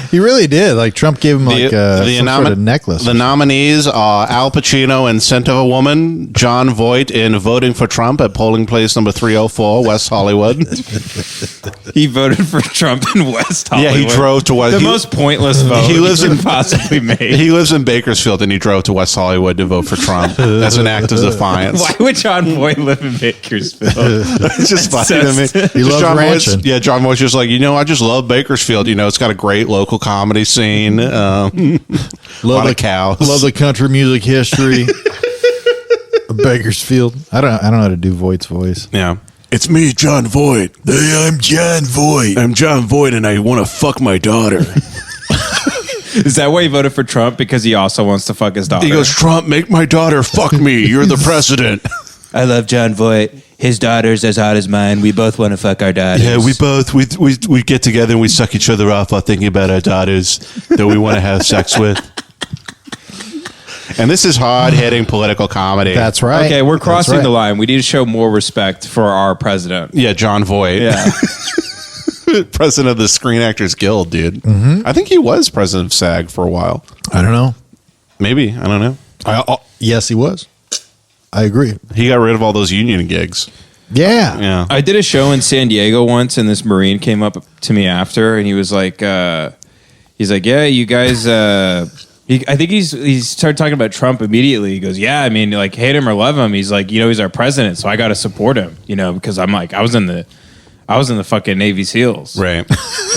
He really did. Like Trump gave him like some sort of necklace. The nominees are Al Pacino in Scent of a Woman, John Voight in Voting for Trump at polling place number 304, West Hollywood. He voted for Trump in West Hollywood. Yeah, he drove to West. The most pointless vote he could possibly made. He lives in Bakersfield, and he drove to West Hollywood to vote for Trump as an act of defiance. Why would John Voight live in Bakersfield? It's just funny to me. He loves John ranching. Voight's, John Voight's just like, I just love Bakersfield. It's got a great local comedy scene. A lot of cows. Love the country music history. of Bakersfield. I don't know how to do Voight's voice. Yeah. It's me, John Voight. Hey, I'm John Voight. I'm John Voight, and I want to fuck my daughter. Is that why he voted for Trump? Because he also wants to fuck his daughter? He goes, Trump, make my daughter fuck me. You're the president. I love John Voight. His daughter's as hot as mine. We both want to fuck our daughters. Yeah, we get together and we suck each other off while thinking about our daughters that we want to have sex with. And this is hard-hitting political comedy. That's right. Okay, we're crossing That's right. the line. We need to show more respect for our president. Yeah, John Voight. Yeah. President of the Screen Actors Guild, dude. Mm-hmm. I think he was president of SAG for a while. I don't know. Maybe. I don't know. Yes, he was. I agree. He got rid of all those union gigs. Yeah. Yeah. I did a show in San Diego once, and this Marine came up to me after, and he was like, yeah, you guys, I think he started talking about Trump immediately. He goes, yeah, I mean, like, hate him or love him. He's like, he's our president, so I got to support him, because I'm like, I was in the fucking Navy SEALs. Right.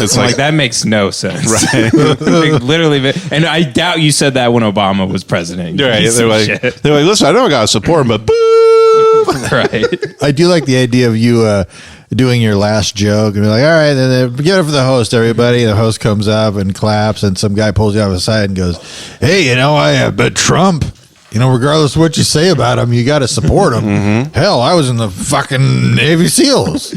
It's like that makes no sense. Right. Like, literally. And I doubt you said that when Obama was president. Right. Piece They're of like, shit. listen, I know I got to support him, but boo. Right. I do like the idea of you doing your last joke and be like, all right, then give it for the host, everybody. The host comes up and claps, and some guy pulls you off the side and goes, hey, but Trump, regardless of what you say about him, you got to support him. Mm-hmm. Hell, I was in the fucking Navy SEALs.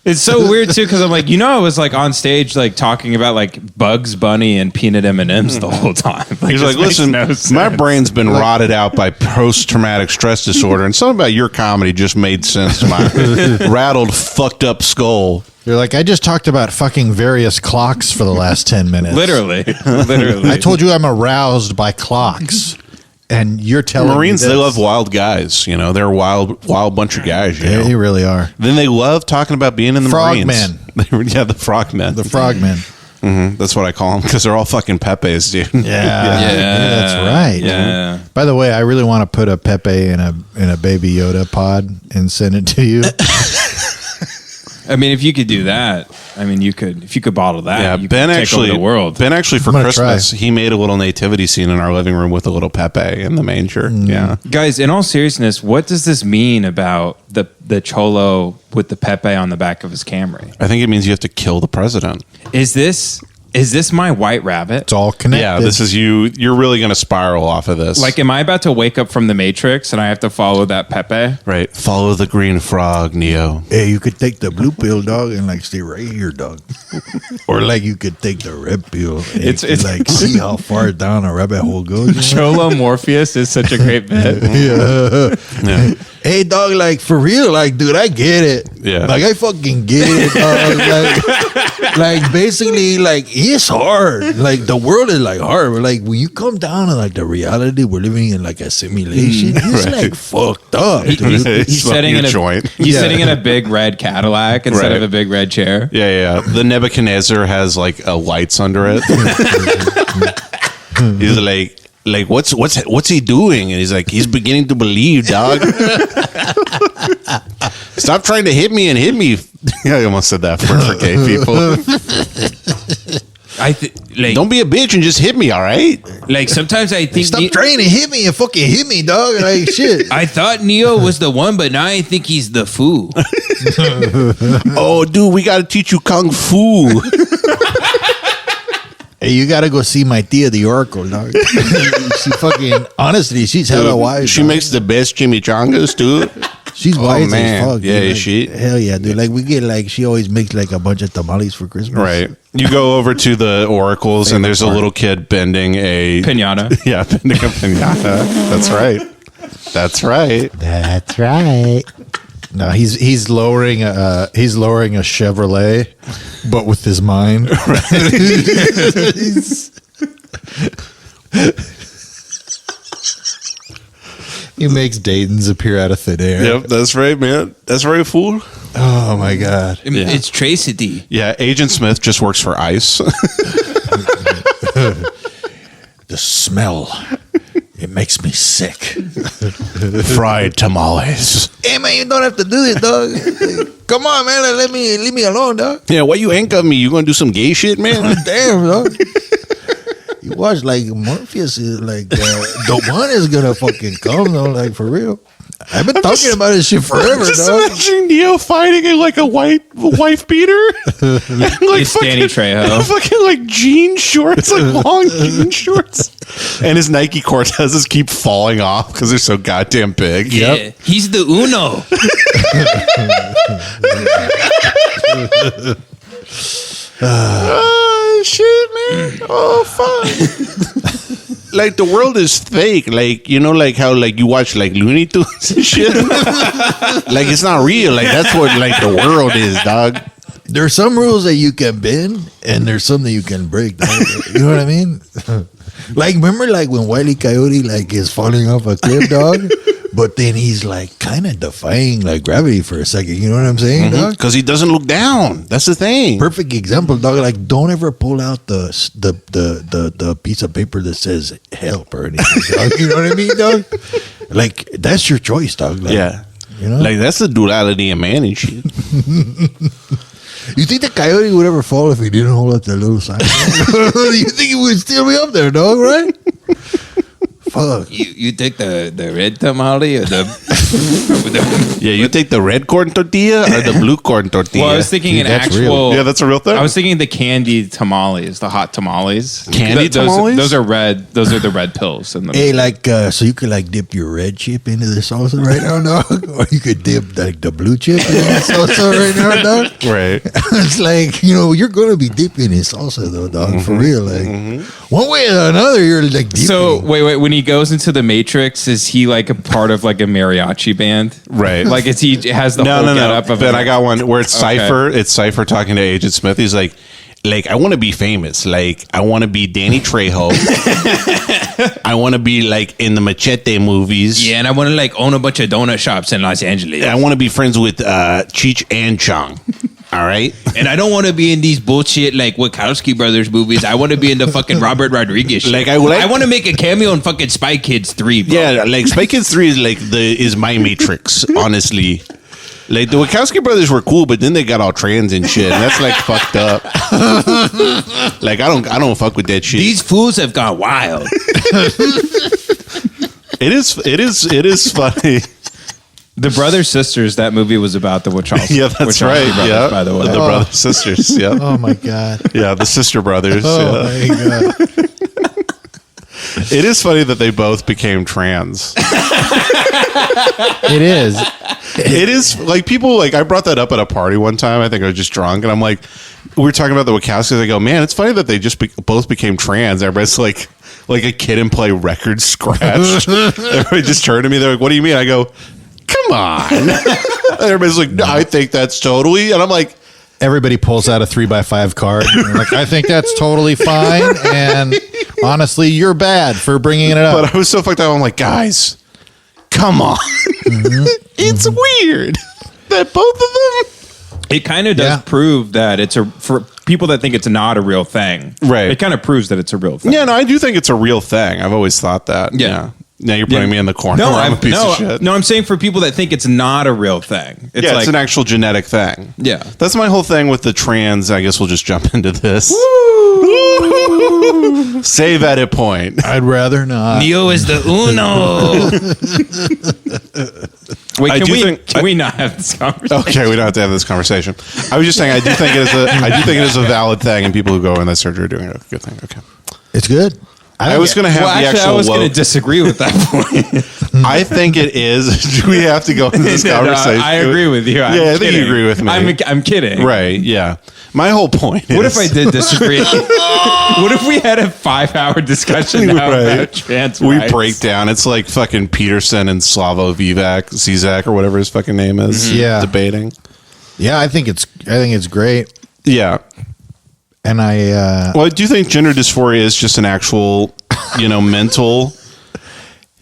It's so weird too because I'm like, I was like on stage like talking about like Bugs Bunny and peanut M&Ms the whole time. He's like, listen, my brain's been rotted out by post-traumatic stress disorder, and something about your comedy just made sense to my rattled, fucked up skull. You're like, I just talked about fucking various clocks for the last 10 minutes. Literally. I told you I'm aroused by clocks. And you're telling Marines, me they love wild guys. They're a wild bunch of guys. They really are. Then they love talking about being in the Marines. Frogmen. Yeah, the frogmen. The frogmen. Mm-hmm. That's what I call them because they're all fucking Pepes, dude. Yeah, that's right. Yeah. By the way, I really want to put a Pepe in a Baby Yoda pod and send it to you. I mean, if you could do that, if you could bottle that, Yeah, you Ben could take actually, over the world. Ben actually for Christmas, he made a little nativity scene in our living room with a little Pepe in the manger. Yeah, Guys, in all seriousness, what does this mean about the Cholo with the Pepe on the back of his Camry? I think it means you have to kill the president. Is this my white rabbit? It's all connected. Yeah, this is you. You're really going to spiral off of this. Like, am I about to wake up from the Matrix and I have to follow that Pepe? Right. Follow the green frog, Neo. Hey, you could take the blue pill, dog, and like stay right here, dog. Or like you could take the red pill. And It's like see how far down a rabbit hole goes. Cholo Morpheus is such a great bit. Yeah. Hey, dog, like for real, like dude, I get it. Yeah. Like I fucking get it, dog. like basically, like it's hard. Like the world is like hard, but like when you come down to like the reality, we're living in like a simulation. It's like fucked up. Dude. He's sitting in a joint. He's sitting in a big red Cadillac instead of a big red chair. Yeah. The Nebuchadnezzar has like lights under it. He's like what's he doing? And he's like, he's beginning to believe, dog. Stop trying to hit me and hit me. I almost said that for gay people. Don't be a bitch and just hit me, all right? Like sometimes I think stop trying to hit me and fucking hit me, dog. Like shit. I thought Neo was the one, but now I think he's the fool. Oh, dude, we got to teach you kung fu. Hey, you gotta go see my tia, the Oracle, dog. She fucking, honestly, she's hella wise. She dog. makes the best chimichangas, dude. She's wise man. as fuck. Yeah, dude. is she? Hell yeah, dude. Like we get like, she always makes like a bunch of tamales for Christmas. Right. You go over to the oracles and there's a little kid bending a Pinata. Yeah, bending a pinata. That's right. That's right. That's right. No, he's lowering a Chevrolet, but with his mind. He makes Dayton's appear out of thin air. Yep, that's right, man. That's right, fool. Oh my god. It's Tracy D. Yeah, Agent Smith just works for ICE. The smell. It makes me sick. Fried tamales. Hey man, you don't have to do this, dog. Come on, man. Leave me alone, dog. Yeah, why you handcuff me? You gonna do some gay shit, man? Damn, dog. You watch like Morpheus is like the one is gonna fucking come though, like for real. I've been talking about this shit forever, just dog. imagining Neo fighting in like a wife beater. Like It's Danny Trejo. Fucking like jean shorts, like long jean shorts. And his Nike Cortezes keep falling off because they're so goddamn big. Yeah, he's the Uno. Oh shit, man. Oh fuck. Like the world is fake. Like, you know, like how like you watch like Looney Tunes and shit. Like it's not real. Like that's what like the world is, dog. There's some rules that you can bend and there's some that you can break, dog. You know what I mean? Like remember like when Wile E. Coyote like is falling off a cliff, dog? But then he's like kind of defying like gravity for a second. You know what I'm saying, dog? Because he doesn't look down. That's the thing. Perfect example, dog. Like, don't ever pull out the piece of paper that says help or anything, dog. You know what I mean, dog? Like, that's your choice, dog. Like, Yeah. You know? Like that's the duality of man and shit. You think the coyote would ever fall if he didn't hold up that little sign? You think he would still be up there, dog, right? Fuck. You take the red tamale or the Yeah, you take the red corn tortilla or the blue corn tortilla. Well, I was thinking Dude, an that's actual. real. Yeah, that's a real thing. I was thinking the candy tamales, the hot tamales. Candy Those- tamales? Those are red. Those are the red pills. In the Hey, like, so you could like dip your red chip into the salsa right now, dog, or you could dip like the blue chip in the salsa right now, dog. Right. It's like, you know, you're gonna be dipping in salsa though, dog, for real. Like, one way or another, you're like dipping. So wait. When he goes into the Matrix, is he like a part of like a mariachi band? Right. Like, is he has the No, whole no, no. getup of? But I got one where it's Okay. Cypher. It's Cypher talking to Agent Smith. He's like, I want to be famous. Like, I want to be Danny Trejo. I want to be like in the Machete movies. Yeah, and I want to like own a bunch of donut shops in Los Angeles. I want to be friends with Cheech and Chong. All right. And I don't want to be in these bullshit like Wachowski brothers movies. I want to be in the fucking Robert Rodriguez shit. Like, I want to make a cameo in fucking Spy Kids 3, bro. Yeah, like Spy Kids 3 is like is my Matrix, honestly. Like the Wachowski brothers were cool, but then they got all trans and shit. And that's like fucked up. Like I don't fuck with that shit. These fools have gone wild. It is funny. The Brothers Sisters, that movie was about the Wachowski. Yeah, that's Wachowski right. brothers, Yeah, by the way. the brothers sisters. Yeah, oh my god. yeah, the sister brothers. Oh Yeah. my god. It is funny that they both became trans. It is. It is like people like I brought that up at a party one time. I think I was just drunk, and I'm like, we were talking about the Wachowskis. I go, man, it's funny that they just both became trans. Everybody's like a kid and play record scratch. Everybody just turned to me. They're like, what do you mean? I go, come on. And everybody's like, no, I think that's totally. And I'm like, Everybody pulls out a 3x5 card. And they're like, I think that's totally fine. And honestly, you're bad for bringing it up. but I was so fucked up. I'm like, guys, come on. It's weird that both of them. It kind of does Yeah. prove that for people that think it's not a real thing. Right. It kind of proves that it's a real thing. Yeah, no, I do think it's a real thing. I've always thought that. Yeah. Now you're putting me in the corner. No, I'm a piece of shit. No, I'm saying for people that think it's not a real thing. It's Yeah, like it's an actual genetic thing. Yeah. That's my whole thing with the trans. I guess we'll just jump into this. Save edit point. I'd rather not. Neo is the Uno. Wait, I do can we not have this conversation? Okay, we don't have to have this conversation. I was just saying I do think it is a valid thing, and people who go in that surgery are doing a good thing. Okay. It's good. I was going to have Well, the actually, actual I was going woke- to disagree with that point. I think it is. Do we have to go into this No, conversation? I agree with you. I'm Yeah, I think you kidding. agree with me. I'm kidding. Right, yeah. My whole point is... What if I did disagree? What if we had a 5-hour discussion now about trans We rights? break down. It's like fucking Peterson and Slavo Zizek or whatever his fucking name is. Yeah. Debating. Yeah, I think it's great. Yeah. And Well, I do think gender dysphoria is just an actual, mental...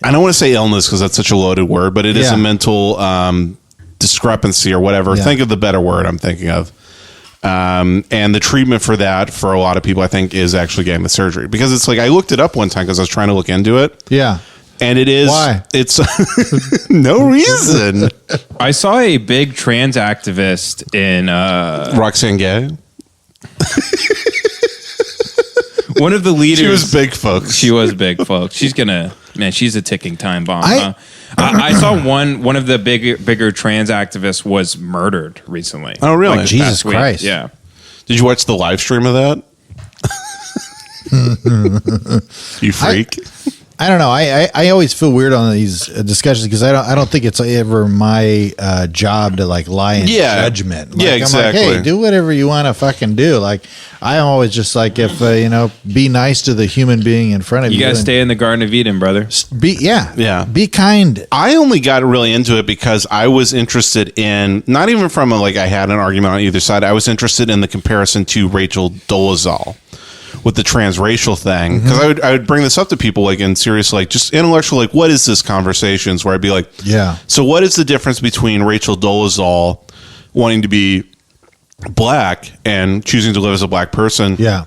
I don't want to say illness because that's such a loaded word, but it is Yeah. a mental discrepancy or whatever. Yeah. Think of the better word I'm thinking of. And the treatment for that, for a lot of people, I think, is actually getting the surgery. Because it's like, I looked it up one time because I was trying to look into it. yeah. And it is... Why? It's no reason. I saw a big trans activist in Roxanne Gay? one of the leaders. She was big, folks. She was big, folks. She's a ticking time bomb. I saw one of the bigger trans activists was murdered recently. Oh, really? Like, Jesus past week. Christ. Yeah. Did you watch the live stream of that? You freak. I don't know. I always feel weird on these discussions because I don't think it's ever my job to like lie in judgment. Like, Yeah, I'm exactly. like, hey, do whatever you want to fucking do. Like I'm always just like, if be nice to the human being in front of you. You got to and stay in the Garden of Eden, brother. Yeah. Be kind. I only got really into it because I was interested in, not even from I had an argument on either side. I was interested in the comparison to Rachel Dolezal with the transracial thing. Because I would bring this up to people in serious, just intellectual, what is this conversations where I'd be like, Yeah. so what is the difference between Rachel Dolezal wanting to be black and choosing to live as a black person? Yeah.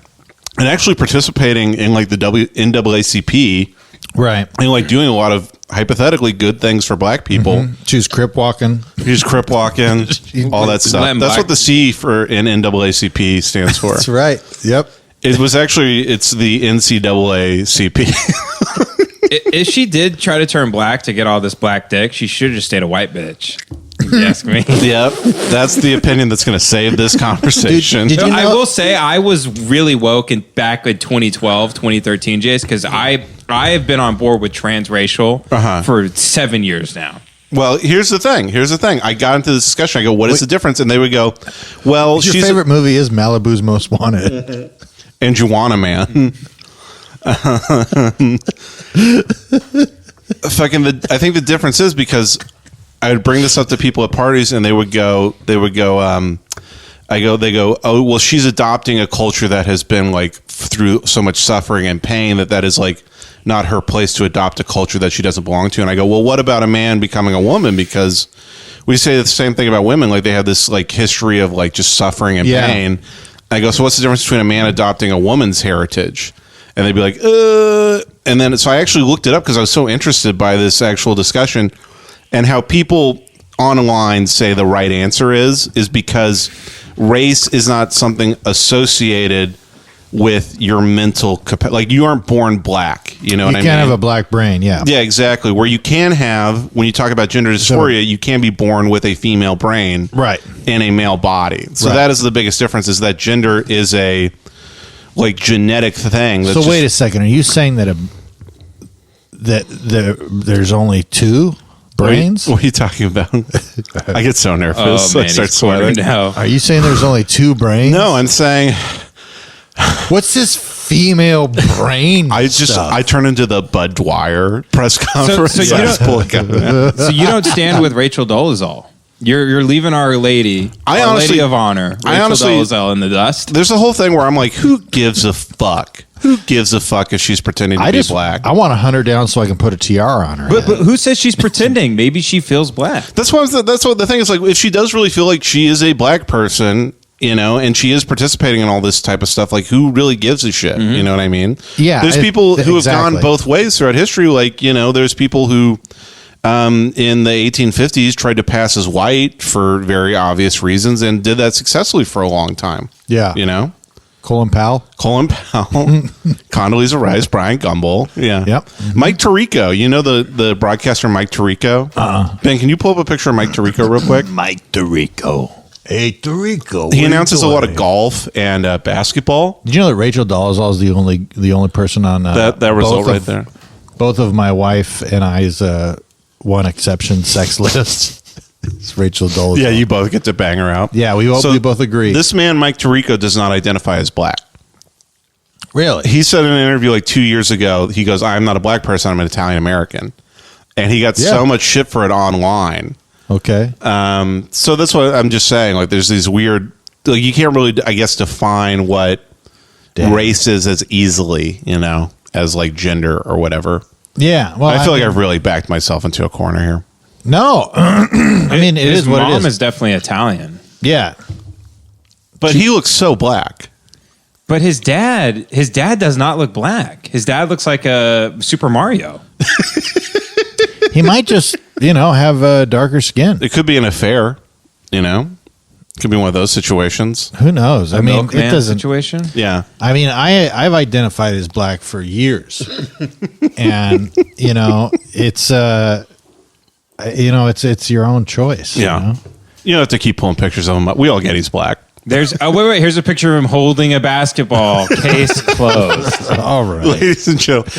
And actually participating in the NAACP Right. and doing a lot of hypothetically good things for black people. Choose crip walking. He's crip walking, all that stuff. Letting That's black- what the C for in NAACP stands for. That's right. Yep. It's the NCAACP. If she did try to turn black to get all this black dick, she should have just stayed a white bitch. If you ask me. Yep, that's the opinion that's going to save this conversation. Did you know- I will say I was really woke back in 2012, 2013, Jace, because I have been on board with transracial for 7 years now. Well, here's the thing. I got into this discussion. I go, what is the difference? And they would go, well, Your favorite movie is Malibu's Most Wanted. And Juana Man. I think the difference is because I would bring this up to people at parties and they go, oh, well, she's adopting a culture that has been like through so much suffering and pain that is like not her place to adopt a culture that she doesn't belong to. And I go, well, what about a man becoming a woman? Because we say the same thing about women. Like they have this like history of like just suffering and pain. I go, so what's the difference between a man adopting a woman's heritage? And they'd be like, and then so I actually looked it up because I was so interested by this actual discussion and how people online say the right answer is because race is not something associated with your mental capacity. Like you aren't born black, you know what I mean? You can't have a black brain, yeah. Yeah, exactly. Where you can have, when you talk about gender dysphoria, you can be born with a female brain Right. in a male body. So that is the biggest difference, is that gender is a like genetic thing. That's So wait a second. Are you saying that there's only two brains? What are you talking about? I get so nervous. Oh, I man, start he's cornered sweating. now. Are you saying there's only two brains? No, I'm saying What's this female brain? stuff? I turn into the Bud Dwyer press conference. so you I don't- just pull a gun out. So you don't stand with Rachel Dolezal. You're leaving our lady, our lady of honor, Rachel Dolezal, in the dust. There's a whole thing where I'm like, who gives a fuck? Who gives a fuck if she's pretending to be black? I want to hunt her down so I can put a tiara on her. But head. who says she's pretending? Maybe she feels black. That's what the thing is. Like, if she does really feel like she is a black person, you know, and she is participating in all this type of stuff, like, who really gives a shit? You know what I mean? Yeah, There's people who have exactly. gone both ways throughout history. Like, you know, there's people who in the 1850s tried to pass as white for very obvious reasons and did that successfully for a long time. Yeah. You know? Colin Powell. Condoleezza Rice, Brian Gumbel. Yeah. Yep. Mike Tirico. You know the broadcaster Mike Tirico? Ben, can you pull up a picture of Mike Tirico real quick? Mike Tirico. Hey, Tirico. He announces a lot of golf and basketball. Did you know that Rachel Dolezal is the only person on That result right there. Both of my wife and I's one exception sex list. It's Rachel Dolezal. Yeah, you both get to bang her out. Yeah, we both agree. This man, Mike Tirico, does not identify as black. Really? He said in an interview like 2 years ago, he goes, I'm not a black person, I'm an Italian American. And he got so much shit for it online. Okay. So that's what I'm just saying. Like, there's these weird, like, you can't really, I guess, define what race is as easily, you know, as like gender or whatever. Yeah. Well, I feel like I've really backed myself into a corner here. No. I mean, it His is what it mom is. is definitely Italian. Yeah. But he looks so black. But his dad does not look black. His dad looks like a Super Mario. He might just, have darker skin. It could be an affair, you know? Could be one of those situations. Who knows? I mean, it Milkman doesn't. situation. Yeah. I mean, I've identified as black for years, and it's it's your own choice. Yeah. You don't have to keep pulling pictures of him. We all get he's black. There's wait. Here's a picture of him holding a basketball. Case closed. All right, Ladies and gentlemen,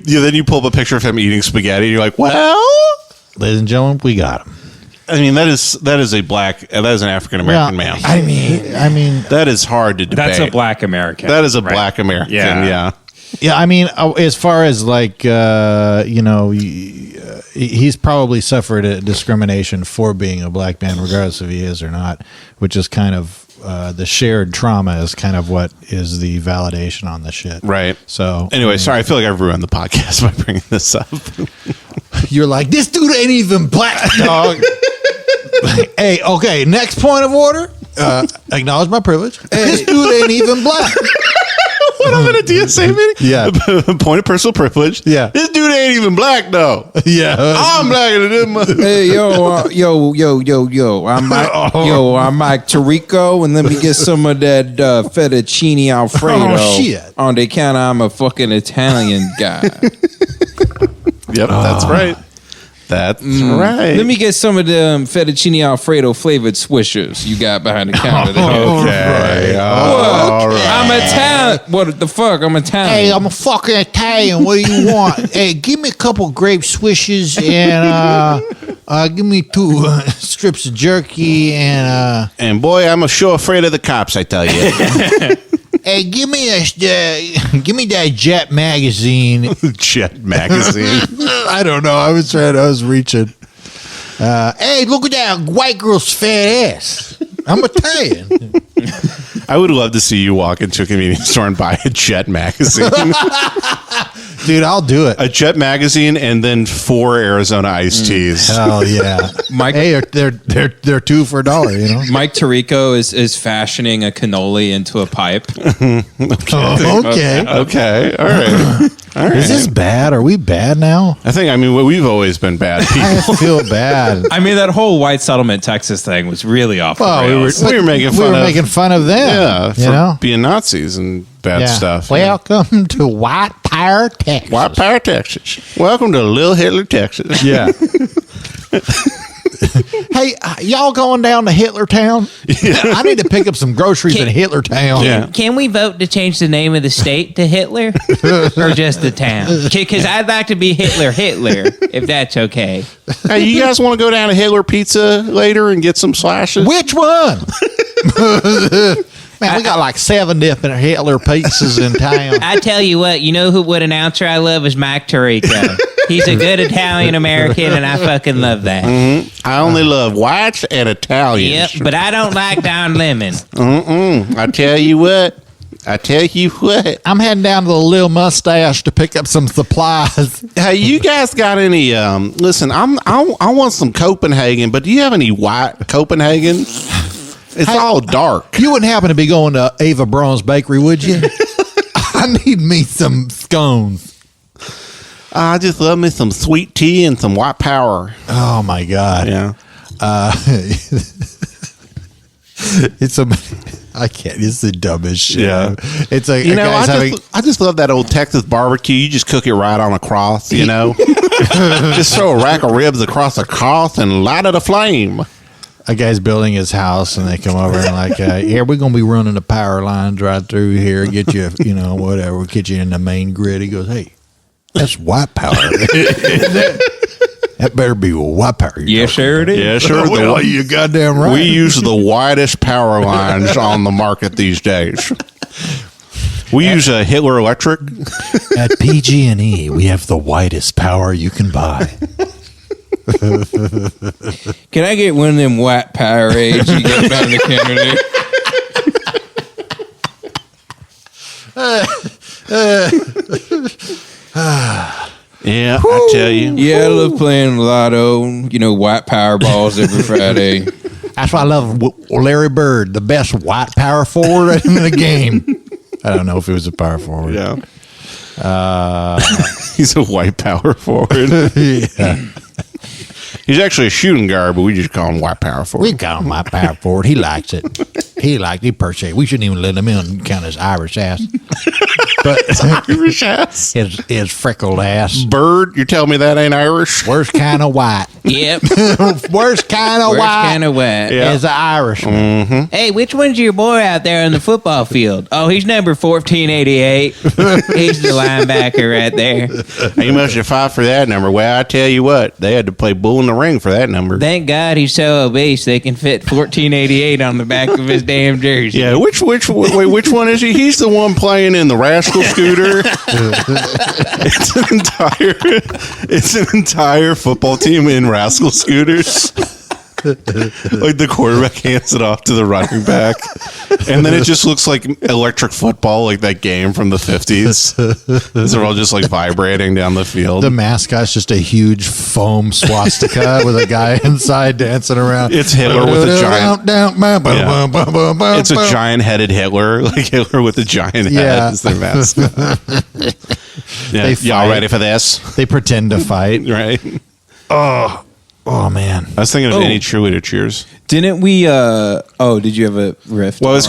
then you pull up a picture of him eating spaghetti, and you're like, well, ladies and gentlemen, we got him. I mean, that is an African American man. I mean, that is hard to debate. That's a black American. That is a black American. Yeah. yeah. I mean, as far as like, he's probably suffered a discrimination for being a black man, regardless if he is or not, which is kind of the shared trauma is kind of what is the validation on the shit. Right. So anyway, sorry, I feel like I've ruined the podcast by bringing this up. You're like, this dude ain't even black, dog. Hey, okay, next point of order. Acknowledge my privilege. This dude ain't even black. What, I'm in a DSA meeting? Yeah. Point of personal privilege. Yeah. This dude ain't even black, though. Yeah. I'm blacker than him. Hey, yo. I'm Mike Tirico, and let me get some of that fettuccine Alfredo. Oh, shit. On the account I'm a fucking Italian guy. Yep, that's right. That's right. Let me get some of the fettuccine Alfredo flavored swishers you got behind the counter there. Okay. What? I'm Italian. What the fuck? I'm Italian. Hey, I'm a fucking Italian. What do you want? Hey, give me a couple grape swishes and give me 2 strips of jerky and boy, I'm sure afraid of the cops, I tell you. hey, give me that Jet magazine. Jet magazine. I don't know. I was reaching. Hey, look at that white girl's fat ass. I'm Italian. I would love to see you walk into a convenience store and buy a Jet magazine. Dude, I'll do it. A Jet magazine and then 4 Arizona iced teas. Hell yeah. Mike, hey, they're 2 for $1, you know? Mike Tirico is fashioning a cannoli into a pipe. Okay. Okay. All right. Is this bad? Are we bad now? I mean, we've always been bad people. I feel bad. I mean, that whole white settlement Texas thing was really off the rails. We were making fun of them. Yeah, for you know? being Nazis and bad stuff. Welcome to White Power, Texas. White Power, Texas. Welcome to Little Hitler, Texas. Yeah. Hey, y'all going down to Hitlertown? Yeah. I need to pick up some groceries in Hitlertown. Yeah. Can we vote to change the name of the state to Hitler or just the town? Because I'd like to be Hitler, if that's okay. Hey, you guys want to go down to Hitler Pizza later and get some slashes? Which one? Man, we got like 7 different Hitler pizzas in town. I tell you what announcer I love is Mike Tirico. He's a good Italian American, and I fucking love that. Mm-hmm. I only love whites and Italians. Yep, but I don't like Don Lemon. I tell you what. I'm heading down to the Little Mustache to pick up some supplies. Hey, you guys got any? Listen, I want some Copenhagen, but do you have any white Copenhagen? It's all dark. You wouldn't happen to be going to Ava Braun's Bakery, would you? I need me some scones. I just love me some sweet tea and some white power. Oh my God! Yeah. I can't. It's the dumbest shit. Yeah. It's like I just love that old Texas barbecue. You just cook it right on a cross, you know. Just throw a rack of ribs across a cross and light it aflame. A guy's building his house, and they come over and like, yeah, we're gonna be running the power lines right through here, get you, whatever, get you in the main grid. He goes, hey, that's white power. That better be white power. Yes, sure it is. Yeah, sure. Well, you goddamn right. We use the widest power lines on the market these days. We use a Hitler Electric. At PG&E, we have the widest power you can buy. Can I get one of them white Powerades you got behind the counter there? Yeah, I tell you. Yeah, I love playing lotto, white power balls every Friday. That's why I love Larry Bird, the best white power forward in the game. I don't know if it was a power forward. Yeah. He's a white power forward. Yeah. He's actually a shooting guard, but we just call him white power forward. We call him white power forward. He likes it. He appreciates it. We shouldn't even let him in and count his Irish ass. But Irish ass? His freckled ass. Bird, you're telling me that ain't Irish? Worst kind of white. Yep. Worst kind of white. Yeah. Is an Irishman. Mm-hmm. Hey, which one's your boy out there on the football field? Oh, he's number 1488. He's the linebacker right there. He must have fought for that number. Well, I tell you what, they had to play bull in the ring for that number. Thank God he's so obese they can fit 1488 on the back of his damn jersey. Yeah, which one is he? He's the one playing in the Rascal Scooter. It's an entire football team in Rascal Scooters. Like the quarterback hands it off to the running back, and then it just looks like electric football, like that game from the 50s. They're all just like vibrating down the field. The mascot's just a huge foam swastika with a guy inside dancing around. It's Hitler with a giant. It's a giant-headed Hitler, like Hitler with a giant head is their mascot. Yeah, y'all ready for this? They pretend to fight, right? Oh man, I was thinking of any cheerleader cheers. Didn't we? Did you have a riff? Well, I was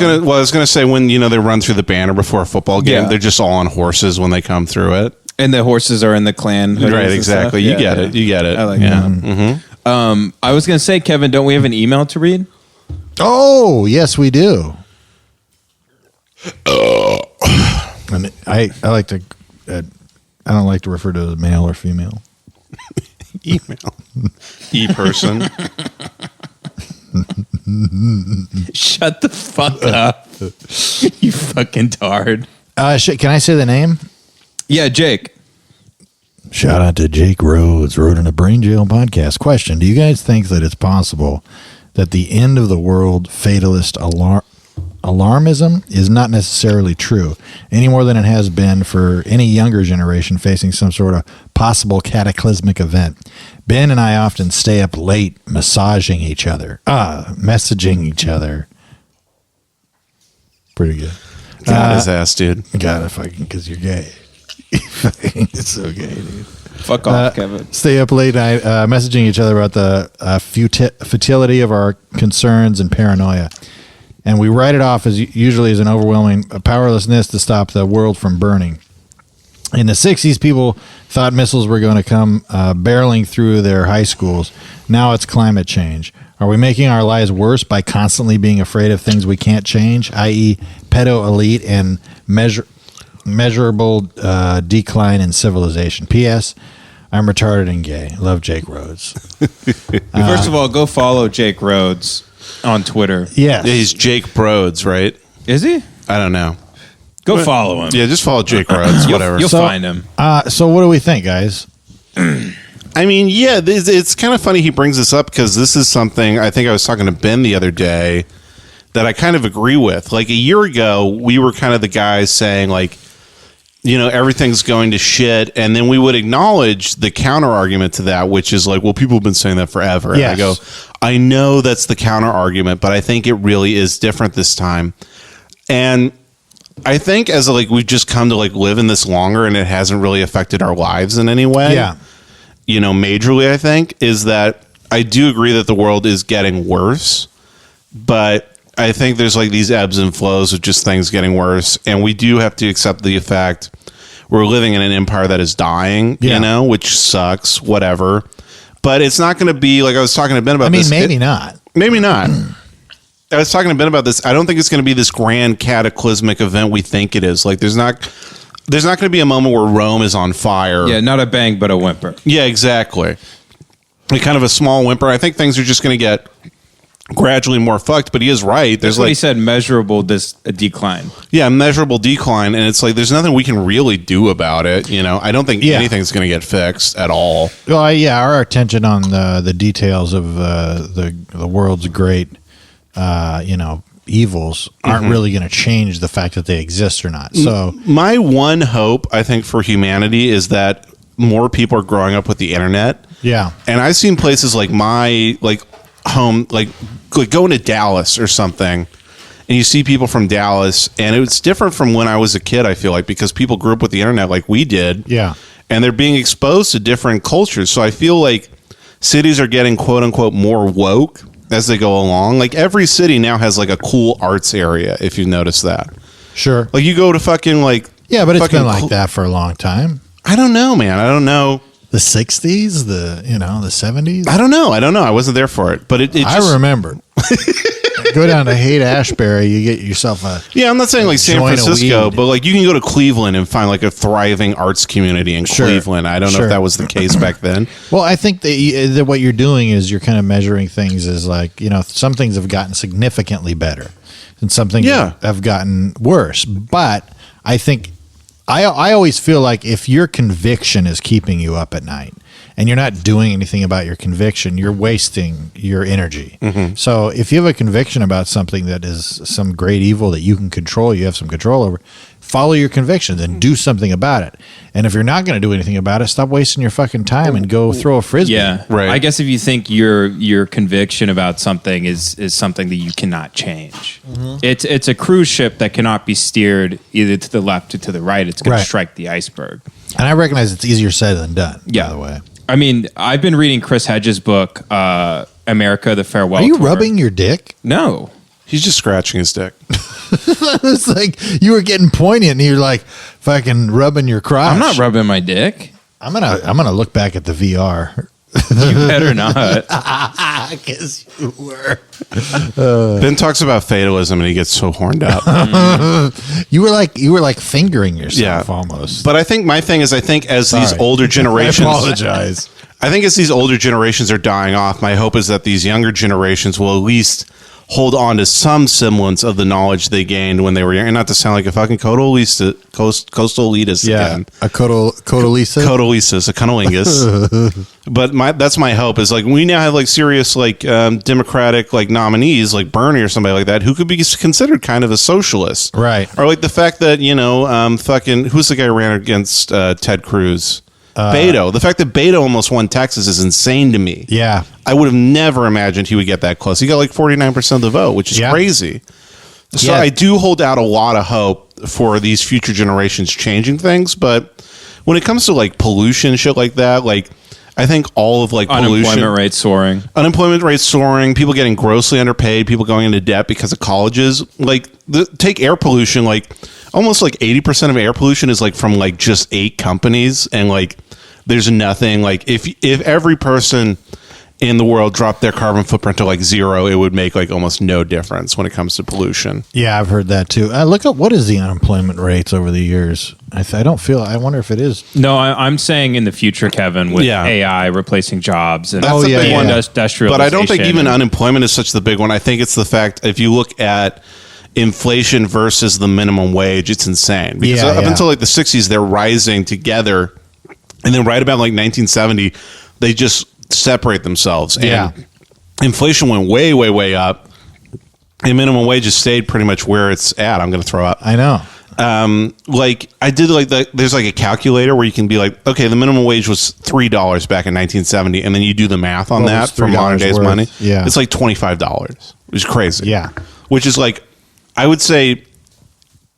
gonna say when they run through the banner before a football game, they're just all on horses when they come through it. And the horses are in the clan. Right, exactly. You get it. You get it. I like yeah. that. Mm-hmm. I was going to say, Kevin, don't we have an email to read? Oh, yes, we do. And I like to. I don't like to refer to male or female. Email. E-person. Shut the fuck up. You fucking tard. Can I say the name? Yeah, Jake. Shout out to Jake Rhodes, wrote in a Brain Jail podcast. Question: do you guys think that it's possible that the end of the world fatalist alarmism is not necessarily true, any more than it has been for any younger generation facing some sort of possible cataclysmic event? Ben and I often stay up late messaging each other. Messaging each other. Pretty good. Got his ass, dude. Got it, fucking, because you're gay. It's so gay, dude. Fuck off, Kevin. Stay up late night messaging each other about the futility of our concerns and paranoia. And we write it off as usually as an overwhelming powerlessness to stop the world from burning. In the 60s, people thought missiles were going to come barreling through their high schools. Now it's climate change. Are we making our lives worse by constantly being afraid of things we can't change, i.e. pedo elite and measurable decline in civilization? P.S. I'm retarded and gay. Love, Jake Rhodes. First of all, go follow Jake Rhodes on Twitter. Yes. Yeah, he's Jake Rhodes, right? Is he? I don't know. Go follow him. Yeah, just follow Jake Rhodes, whatever. You'll find him. So what do we think, guys? I mean, yeah, it's kind of funny he brings this up because this is something I think I was talking to Ben the other day that I kind of agree with. Like a year ago, we were kind of the guys saying like, you know, everything's going to shit. And then we would acknowledge the counter argument to that, which is like, well, people have been saying that forever. And Yes. I go, I know that's the counter argument, but I think it really is different this time. And I think as like we've just come to like live in this longer and it hasn't really affected our lives in any way. Yeah. You know, majorly, I think, is that I do agree that the world is getting worse, but I think there's like these ebbs and flows of just things getting worse. And we do have to accept the fact we're living in an empire that is dying, Yeah. you know, which sucks, whatever. But it's not going to be like I was talking to Ben about this. Maybe not. Maybe not. I was talking to Ben about this. I don't think it's going to be this grand cataclysmic event we think it is. Like there's not going to be a moment where Rome is on fire. Yeah, not a bang, but a whimper. Yeah, exactly. Like kind of a small whimper. I think things are just going to get gradually more fucked, but he is right. There's That's what like he said, measurable decline. Yeah, measurable decline, and it's like there's nothing we can really do about it. You know, I don't think anything's going to get fixed at all. Well, yeah, our attention on the details of the world's great, evils aren't really going to change the fact that they exist or not. So My one hope, I think, for humanity is that more people are growing up with the internet. yeah, And I've seen places like my home, like going to Dallas or something, and you see people from Dallas, and it's different from when I was a kid. I feel like because people grew up with the internet like we did, yeah, and they're being exposed to different cultures. So I feel like cities are getting quote unquote more woke as they go along. Like every city now has like a cool arts area. If you notice that, sure, like you go to fucking like yeah, but it's fucking been like that for a long time. I don't know, man. I don't know. The 60s, the 70s. I don't know. I wasn't there for it, but it just, I remember. Go down to Haight-Ashbury, you get yourself a yeah, I'm not saying like San joint of Francisco, weed. but like you can go to Cleveland and find like a thriving arts community in Sure. Cleveland. I don't know Sure. if that was the case back then. Well, I think that what you're doing is you're kind of measuring things as like, some things have gotten significantly better and some things have gotten worse. But I think I always feel like if your conviction is keeping you up at night and you're not doing anything about your conviction, you're wasting your energy. Mm-hmm. So if you have a conviction about something that is some great evil that you can control, you have some control over, follow your convictions and do something about it. And if you're not going to do anything about it, stop wasting your fucking time and go throw a frisbee. Yeah, Right. I guess if you think your conviction about something is something that you cannot change, it's a cruise ship that cannot be steered either to the left or to the right. It's going Right. to strike the iceberg. And I recognize it's easier said than done, Yeah. by the way. I mean, I've been reading Chris Hedges' book, America: The Farewell Are you Tour. rubbing your dick? No, He's just scratching his dick. It's like you were getting poignant and you're like fucking rubbing your crotch. I'm not rubbing my dick. I'm gonna look back at the VR. You better not. Because you were. Ben talks about fatalism and he gets so horned up. You were like fingering yourself almost. But I think my thing is, as these older I generations, apologize. I think as these older generations are dying off, my hope is that these younger generations will at least hold on to some semblance of the knowledge they gained when they were young. And not to sound like a fucking coastal elitist again. A codalisa? Codalistas, a cunnilingus. But that's my hope is like we now have like serious like Democratic like nominees like Bernie or somebody like that who could be considered kind of a socialist. Right. Or like the fact that, fucking, who's the guy who ran against Ted Cruz? Beto. The fact that Beto almost won Texas is insane to me. Yeah. I would have never imagined he would get that close. He got like 49% of the vote, which is crazy. So I do hold out a lot of hope for these future generations changing things. But when it comes to like pollution, shit like that, like I think all of like Unemployment rates soaring, people getting grossly underpaid, people going into debt because of colleges. Like take air pollution, like almost like 80% of air pollution is like from like just 8 companies, and like there's nothing like if every person in the world dropped their carbon footprint to like 0, it would make like almost no difference when it comes to pollution. Yeah, I've heard that too. Look up what is the unemployment rates over the years. I wonder if it is. No, I'm saying in the future, Kevin, with AI replacing jobs and that's a big one. Industrialization. But I don't think even unemployment is such the big one. I think it's the fact if you look at inflation versus the minimum wage, it's insane. Because up until like the 60s, they're rising together. And then right about like 1970, they just separate themselves. And inflation went way, way, way up. And minimum wage has stayed pretty much where it's at. I'm going to throw up. I know. Like I did like there's like a calculator where you can be like, okay, the minimum wage was $3 back in 1970. And then you do the math on that for modern days money. Yeah. It's like $25, which is crazy. Yeah. Which is like, I would say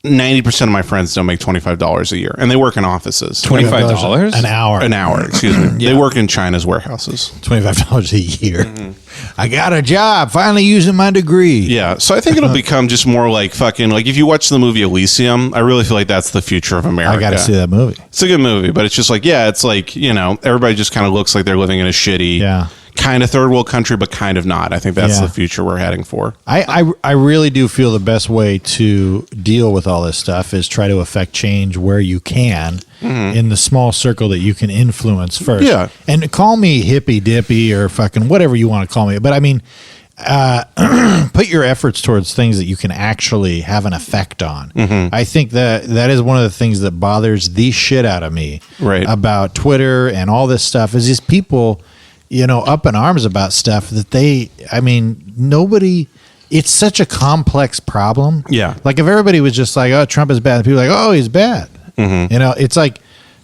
90% of my friends don't make $25 a year, and they work in offices. $25 an hour. Excuse me. They work in China's warehouses. $25 a year. I got a job. Finally using my degree. Yeah. So I think it'll become just more like fucking like if you watch the movie Elysium, I really feel like that's the future of America. I got to see that movie. It's a good movie, but it's just like it's like everybody just kind of looks like they're living in a shitty. Kind of third world country, but kind of not. I think that's the future we're heading for. I really do feel the best way to deal with all this stuff is try to affect change where you can in the small circle that you can influence first. Yeah. And call me hippy dippy or fucking whatever you want to call me. But I mean, put your efforts towards things that you can actually have an effect on. I think that is one of the things that bothers the shit out of me about Twitter and all this stuff is these people up in arms about stuff that nobody, it's such a complex problem. Yeah. Like if everybody was just like, oh, Trump is bad, and people are like, oh, he's bad. It's like,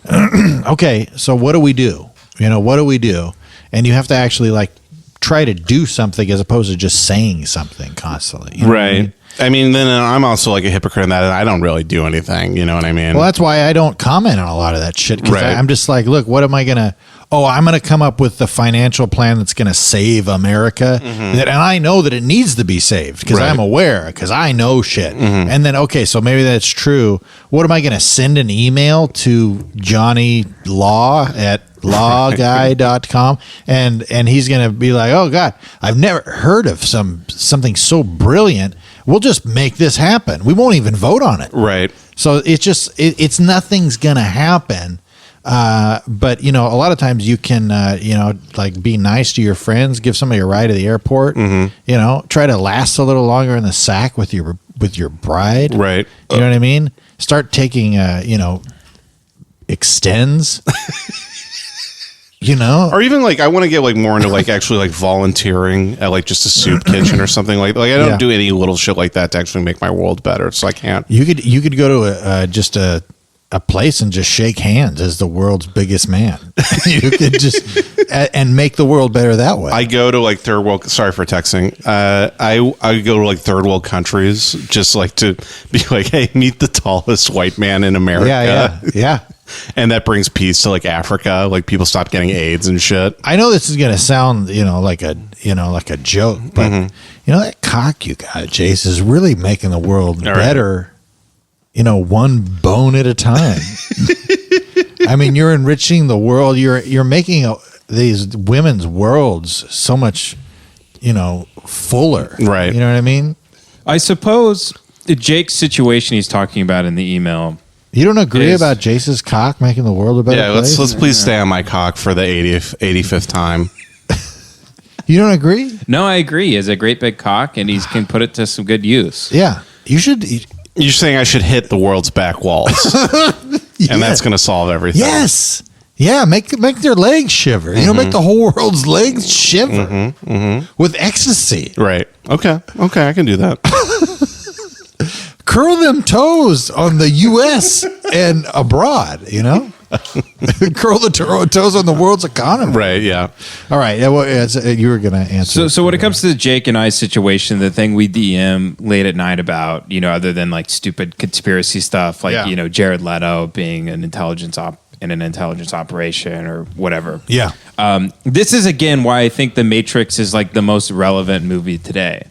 okay, so what do we do? What do we do? And you have to actually like try to do something as opposed to just saying something constantly. You know what I mean? I mean, then I'm also like a hypocrite in that I don't really do anything. You know what I mean? Well, that's why I don't comment on a lot of that shit. Because I'm just like, look, what am I going to... Oh, I'm going to come up with the financial plan that's going to save America. And I know that it needs to be saved because I'm aware, because I know shit. And then, okay, so maybe that's true. What am I going to send an email to Johnny Law at lawguy.com and he's going to be like, oh, God, I've never heard of something so brilliant. We'll just make this happen. We won't even vote on it. Right. So it's just, it's nothing's going to happen. But a lot of times you can, like be nice to your friends, give somebody a ride to the airport, try to last a little longer in the sack with your bride. Right. You know what I mean? Start taking, extends, or even like, I want to get like more into like actually like volunteering at like just a soup kitchen or something like I don't do any little shit like that to actually make my world better. So I can't. You could go to just a place and just shake hands as the world's biggest man. You could just and make the world better that way. I go to like third world. Sorry for texting. I go to like third world countries just like to be like, hey, meet the tallest white man in America. Yeah. And that brings peace to like Africa. Like people stop getting AIDS and shit. I know this is gonna sound like a joke, but that cock you got, Jace, is really making the world better, one bone at a time. I mean, you're enriching the world. You're making these women's worlds so much, fuller. Right. You know what I mean? I suppose Jake's situation he's talking about in the email. You don't agree about Jace's cock making the world a better place? let's please stay on my cock for the 85th time. You don't agree? No, I agree. He has a great big cock, and he can put it to some good use. Yeah. You should. You're saying I should hit the world's back walls. And that's going to solve everything. Yes. Yeah, make their legs shiver. Make the whole world's legs shiver with ecstasy. Right. Okay, I can do that. Curl them toes on the U.S. and abroad, Curl the toes on the world's economy. Right, yeah. All right. Yeah, well, you were going to answer. So when it comes to Jake and I's situation, the thing we DM late at night about, other than like stupid conspiracy stuff, like, Jared Leto being an intelligence operation or whatever. Yeah. This is, again, why I think The Matrix is like the most relevant movie today,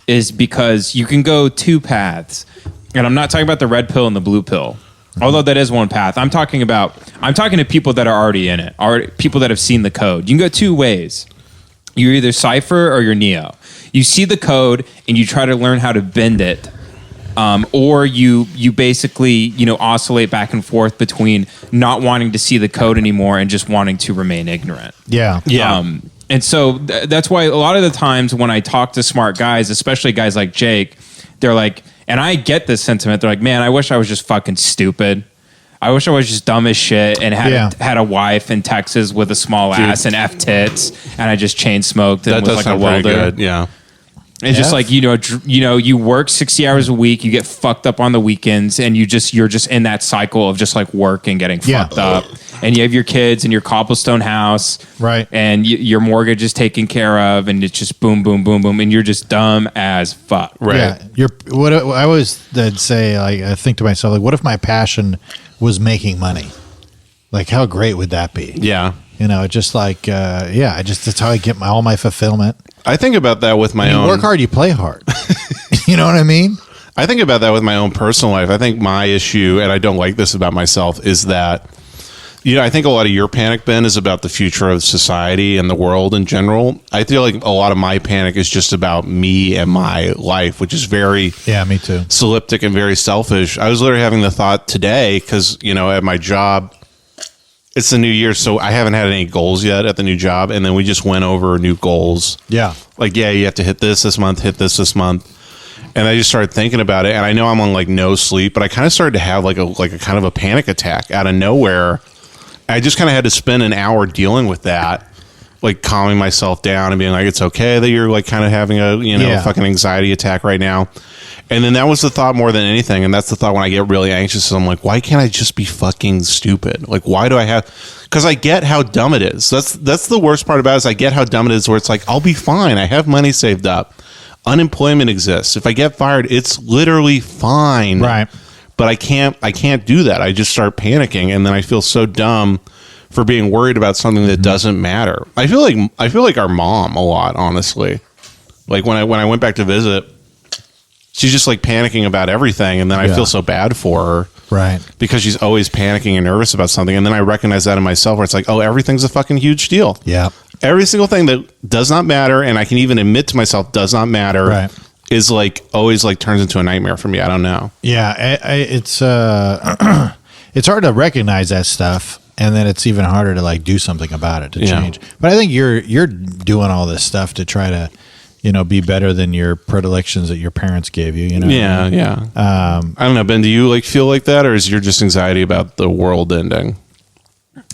is because you can go two paths. And I'm not talking about the red pill and the blue pill, although that is one path. I'm talking to people that are already in it, people that have seen the code. You can go two ways. You're either Cypher or you're Neo. You see the code and you try to learn how to bend it, or you basically oscillate back and forth between not wanting to see the code anymore and just wanting to remain ignorant. Yeah. And so that's why a lot of the times when I talk to smart guys, especially guys like Jake, they're like, and I get this sentiment. They're like, man, I wish I was just fucking stupid. I wish I was just dumb as shit and had a wife in Texas with a small ass and F tits, and I just chain smoked and was like a welder. Good. Yeah. It's just like, you work 60 hours a week, you get fucked up on the weekends, and you're just in that cycle of just like work and getting fucked up. And you have your kids and your cobblestone house, right? And your mortgage is taken care of, and it's just boom, boom, boom, boom, and you're just dumb as fuck, right? Yeah, what I always say, like, I think to myself, like, what if my passion was making money? Like, how great would that be? Yeah, just like, that's how I get all my fulfillment. I think about that with my own. You work hard, you play hard. You know what I mean? I think about that with my own personal life. I think my issue, and I don't like this about myself, is that, I think a lot of your panic, Ben, is about the future of society and the world in general. I feel like a lot of my panic is just about me and my life, which is very me too, soliptic and very selfish. I was literally having the thought today because, at my job, it's the new year, so I haven't had any goals yet at the new job, and then we just went over new goals. Yeah. Like, you have to hit this month, hit this month. And I just started thinking about it, and I know I'm on like no sleep, but I kind of started to have like a kind of a panic attack out of nowhere. I just kind of had to spend an hour dealing with that, like calming myself down and being like, it's okay that you're like kind of having a fucking anxiety attack right now. And then that was the thought more than anything. And that's the thought when I get really anxious. I'm like, why can't I just be fucking stupid? Like, why do I have? Because I get how dumb it is. That's the worst part about it, is I get how dumb it is, where it's like, I'll be fine. I have money saved up. Unemployment exists. If I get fired, it's literally fine. Right. But I can't do that. I just start panicking, and then I feel so dumb for being worried about something that doesn't matter. I feel like our mom a lot, honestly. Like when I went back to visit, she's just like panicking about everything, and then I feel so bad for her. Right. Because she's always panicking and nervous about something, and then I recognize that in myself, where it's like, oh, everything's a fucking huge deal. Yeah. Every single thing that does not matter, and I can even admit to myself does not matter. Right. Is like always like turns into a nightmare for me. I don't know. Yeah, it's it's hard to recognize that stuff, and then it's even harder to like do something about it to change. But I think you're doing all this stuff to try to, be better than your predilections that your parents gave you. Yeah, yeah. I don't know, Ben. Do you like feel like that, or is your just anxiety about the world ending?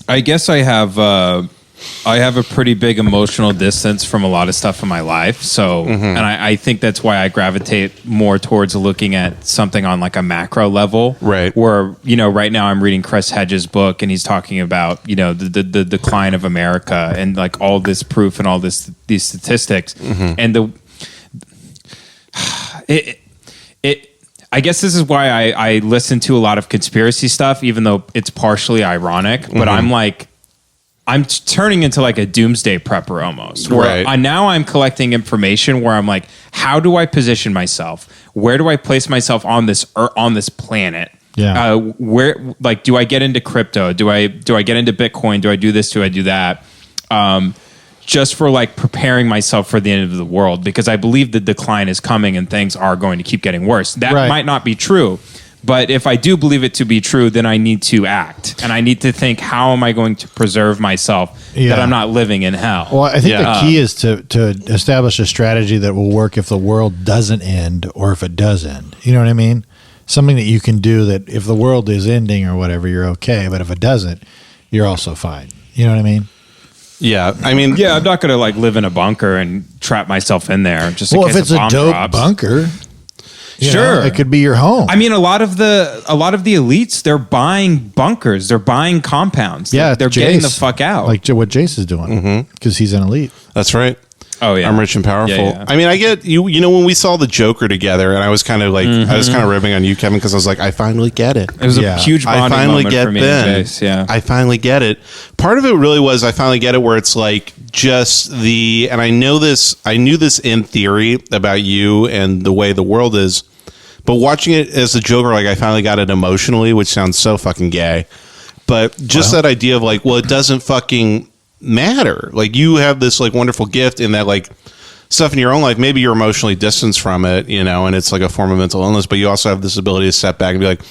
I guess I have a pretty big emotional distance from a lot of stuff in my life. So, and I think that's why I gravitate more towards looking at something on like a macro level. Right. Where, right now I'm reading Chris Hedges' book, and he's talking about, the decline of America and like all this proof and all these statistics. And I guess this is why I listen to a lot of conspiracy stuff, even though it's partially ironic, but I'm like, I'm turning into like a doomsday prepper almost. Where Right. now I'm collecting information where I'm like, how do I position myself? Where do I place myself on this planet? Yeah. Where, like, do I get into crypto? Do I get into Bitcoin? Do I do this? Do I do that? Just for like preparing myself for the end of the world, because I believe the decline is coming and things are going to keep getting worse. That might not be true, but if I do believe it to be true, then I need to act and I need to think, how am I going to preserve myself that I'm not living in hell? Well, I think the key is to establish a strategy that will work if the world doesn't end or if it does end. You know what I mean? Something that you can do that if the world is ending or whatever, you're okay. But if it doesn't, you're also fine. You know what I mean? Yeah, I mean, yeah, I'm not going to like live in a bunker and trap myself in there just in case if it's a bomb dope drops. bunker, Sure, it could be your home. I mean, a lot of the elites, they're buying bunkers, they're buying compounds. Yeah, they're getting the fuck out. like what Jace is doing because he's an elite. that's right. Oh yeah, I'm rich and powerful. Yeah. I mean, I get you. You know, when we saw the Joker together, and I was kind of like, I was kind of ribbing on you, Kevin, because I was like, I finally get it. It was a huge I bonding finally moment get for me Ben. and Jace. Yeah, I finally get it. Part of it really was I finally get it, where it's like just and I knew this in theory about you and the way the world is, but watching it as the Joker, like I finally got it emotionally, which sounds so fucking gay, but just that idea of like, well, it doesn't fucking matter. Like you have this like wonderful gift in that like stuff in your own life, maybe you're emotionally distanced from it, you know, and it's like a form of mental illness, but you also have this ability to step back and be like,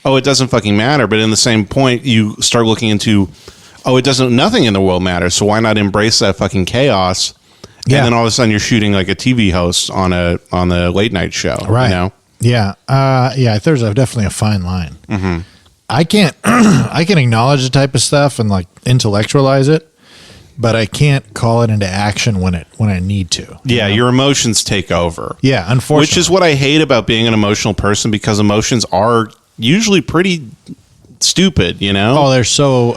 oh, it doesn't fucking matter. But in the same point, you start looking into, oh, nothing in the world matters, so why not embrace that fucking chaos? Yeah. And then all of a sudden you're shooting like a TV host on a late night show, Right. You know? Yeah. There's definitely a fine line. I can't I can acknowledge the type of stuff and like intellectualize it, but I can't call it into action when I need to. Yeah, your emotions take over. Yeah, unfortunately. Which is what I hate about being an emotional person, because emotions are usually pretty stupid, you know? Oh, they're so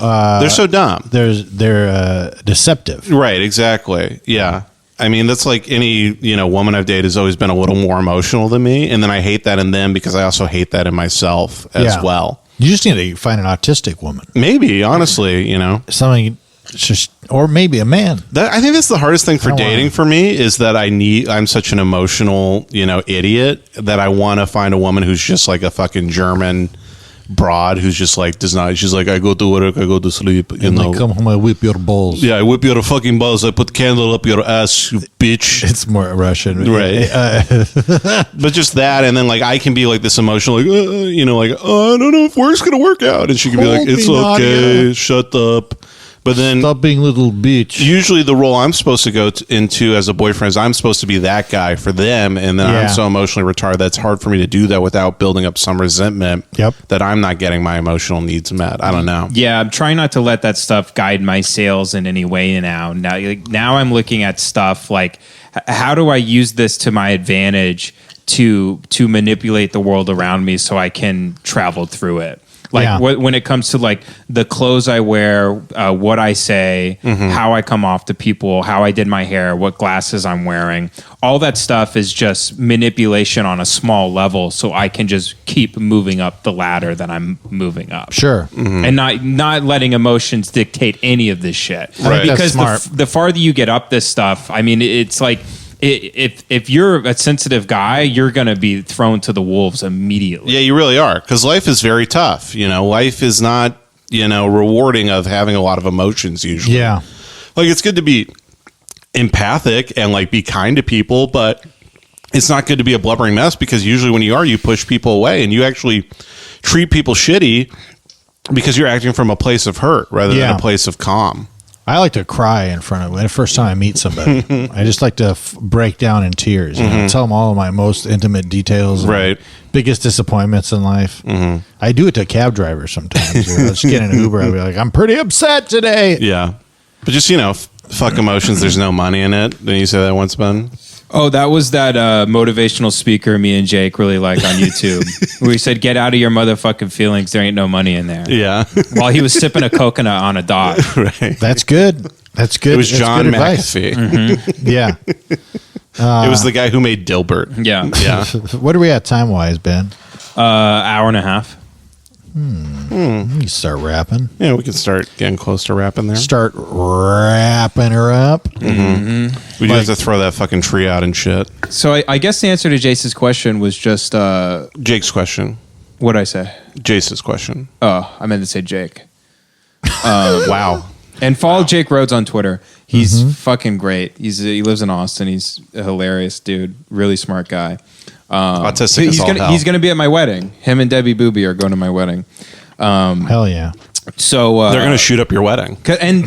dumb. They're deceptive. Right, exactly. Yeah. I mean, that's like any, woman I've dated has always been a little more emotional than me, and then I hate that in them because I also hate that in myself as well. You just need to find an autistic woman. Maybe, honestly, Something just, or maybe a man. I think that's the hardest thing for dating for me, is that I'm such an emotional, idiot, that I want to find a woman who's just like a fucking German broad who's just like she's like, I go to work, I go to sleep, And like, come home, I whip your balls. Yeah, I whip your fucking balls, I put candle up your ass, you bitch. It's more Russian, right? But just that, and then like I can be like this emotional, like I don't know if work's gonna work out, and she can be like, it's okay, shut up. But then stop being a little bitch. Usually the role I'm supposed to go into as a boyfriend is I'm supposed to be that guy for them, and then I'm so emotionally retarded that's hard for me to do that without building up some resentment that I'm not getting my emotional needs met. I don't know. Yeah, I'm trying not to let that stuff guide my sales in any way now. Now I'm looking at stuff like, how do I use this to my advantage to manipulate the world around me so I can travel through it? Like when it comes to like the clothes I wear, what I say, how I come off to people, how I did my hair, what glasses I'm wearing, all that stuff is just manipulation on a small level, so I can just keep moving up the ladder that I'm moving up. Sure. And not letting emotions dictate any of this shit. Right. Because That's smart. the farther you get up this stuff, I mean, it's like, if you're a sensitive guy, you're going to be thrown to the wolves immediately. Yeah, you really are, because life is very tough. Life is not, rewarding of having a lot of emotions usually. Yeah. Like, it's good to be empathic and like be kind to people, but it's not good to be a blubbering mess, because usually when you push people away and you actually treat people shitty because you're acting from a place of hurt rather than a place of calm. I like to cry in front of the first time I meet somebody. I just like to break down in tears. Tell them all of my most intimate details, and biggest disappointments in life. I do it to cab drivers sometimes. I'll just get in an Uber. I'll be like, I'm pretty upset today. Yeah, but just fuck emotions. There's no money in it. Didn't you say that once, Ben? Oh, that was that motivational speaker me and Jake really like on YouTube, where he said, get out of your motherfucking feelings. There ain't no money in there. Yeah. While he was sipping a coconut on a dock. Right. That's good. That's good. It was That's John good advice. McAfee. Yeah. It was the guy who made Dilbert. Yeah. Yeah. What are we at time-wise, Ben? Hour and a half. You start rapping. Yeah, we can start getting close to wrapping there. Start wrapping her up. We do have to throw that fucking tree out and shit. So I guess the answer to Jace's question was just Jake's question. what'd I say? Jace's question. Oh, I meant to say Jake. Wow. And follow Jake Rhodes on Twitter. He's fucking great. He lives in Austin. He's a hilarious dude. Really smart guy. Autistic He's as all hell. he's gonna be at my wedding. Him and Debbie Booby are going to my wedding. Hell yeah. So They're gonna shoot up your wedding. and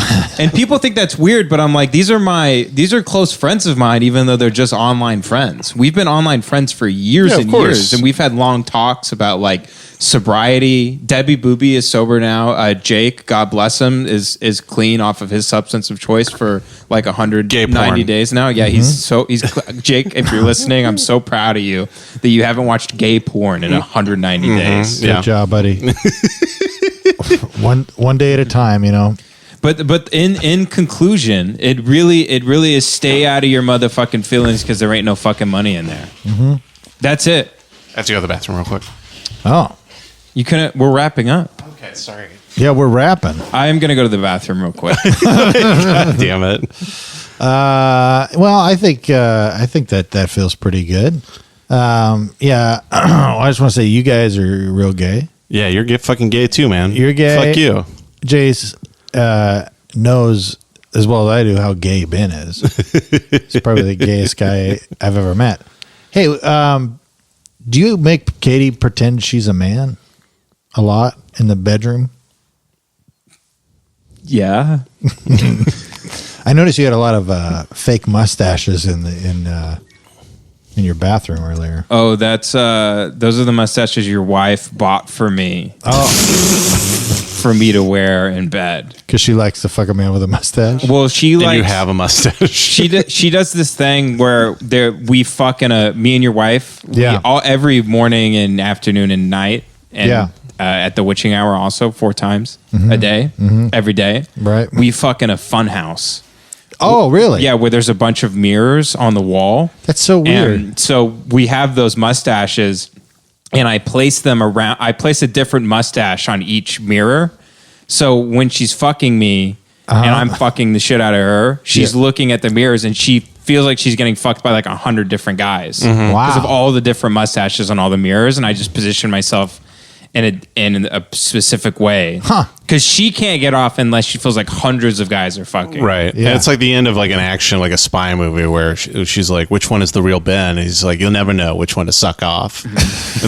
people think that's weird, but I'm like, these are close friends of mine, even though they're just online friends. We've been online friends for years and years, and we've had long talks about like sobriety. Debbie Booby is sober now. Jake, God bless him, is clean off of his substance of choice for like 190 days now. Yeah, he's Jake. If you're listening, I'm so proud of you that you haven't watched gay porn in 190 days. Good job, buddy. one day at a time, you know. But in conclusion, it really is stay out of your motherfucking feelings because there ain't no fucking money in there. That's it. I have to go to the bathroom real quick. Oh, You couldn't. We're wrapping up. Okay, sorry. yeah, we're rapping. I am gonna go to the bathroom real quick. God damn it. Well, I think that feels pretty good. Yeah, I just want to say you guys are real gay. Yeah, you're fucking gay too, man. You're gay. Fuck you. Jace knows as well as I do how gay Ben is. He's probably the gayest guy I've ever met. Hey, do you make Katie pretend she's a man a lot in the bedroom? Yeah. I noticed you had a lot of fake mustaches in your bathroom earlier. Oh, that's those are the mustaches your wife bought for me. For me to wear in bed. Because she likes to fuck a man with a mustache. Well, she And likes. you have a mustache. She does this thing where we fucking me and your wife. Yeah. Every morning and afternoon and night. And at the witching hour also 4 times a day, every day. Right. We fuck in a fun house. Oh, really? Yeah, where there's a bunch of mirrors on the wall. That's so weird. And so we have those mustaches, and I place them around. I place a different mustache on each mirror. So when she's fucking me and I'm fucking the shit out of her, she's looking at the mirrors and she feels like she's getting fucked by like 100 different guys because of all the different mustaches on all the mirrors. And I just position myself in a specific way. Because she can't get off unless she feels like hundreds of guys are fucking. Right. Yeah. And it's like the end of like an action, like a spy movie where she's like, which one is the real Ben? And he's like, you'll never know which one to suck off. And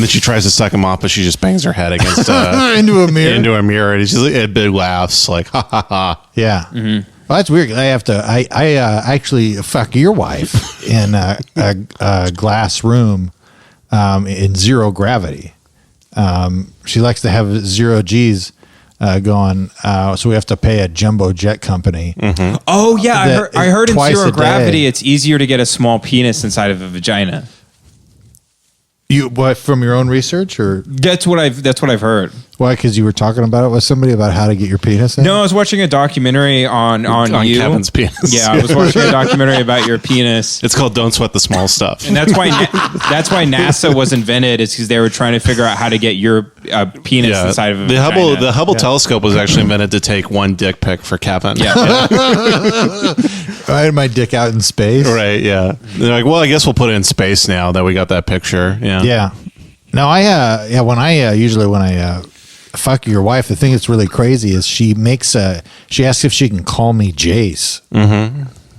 then she tries to suck him off, but she just bangs her head against into a mirror. into a mirror. And she's like, it big laughs like, ha ha ha. Yeah. Well, that's weird. I have to. I actually fuck your wife in a glass room in zero gravity. She likes to have 0 G's going, so we have to pay a jumbo jet company. Oh yeah, I heard in Twice zero a day. gravity it's easier to get a small penis inside of a vagina. You what from your own research or That's what I've heard. why? Because you were talking about it with somebody about how to get your penis in. No, I was watching a documentary on you. Kevin's penis. Yeah, I was watching a documentary about your penis. It's called Don't Sweat the Small Stuff. And that's why NASA was invented, is because they were trying to figure out how to get your penis inside of a vagina. The Hubble telescope was actually invented to take one dick pic for Kevin. Yeah. I had my dick out in space. Right, yeah. They're like, well, I guess we'll put it in space now that we got that picture. Yeah. Yeah. No, when I fuck your wife, the thing that's really crazy is she asks if she can call me Jace,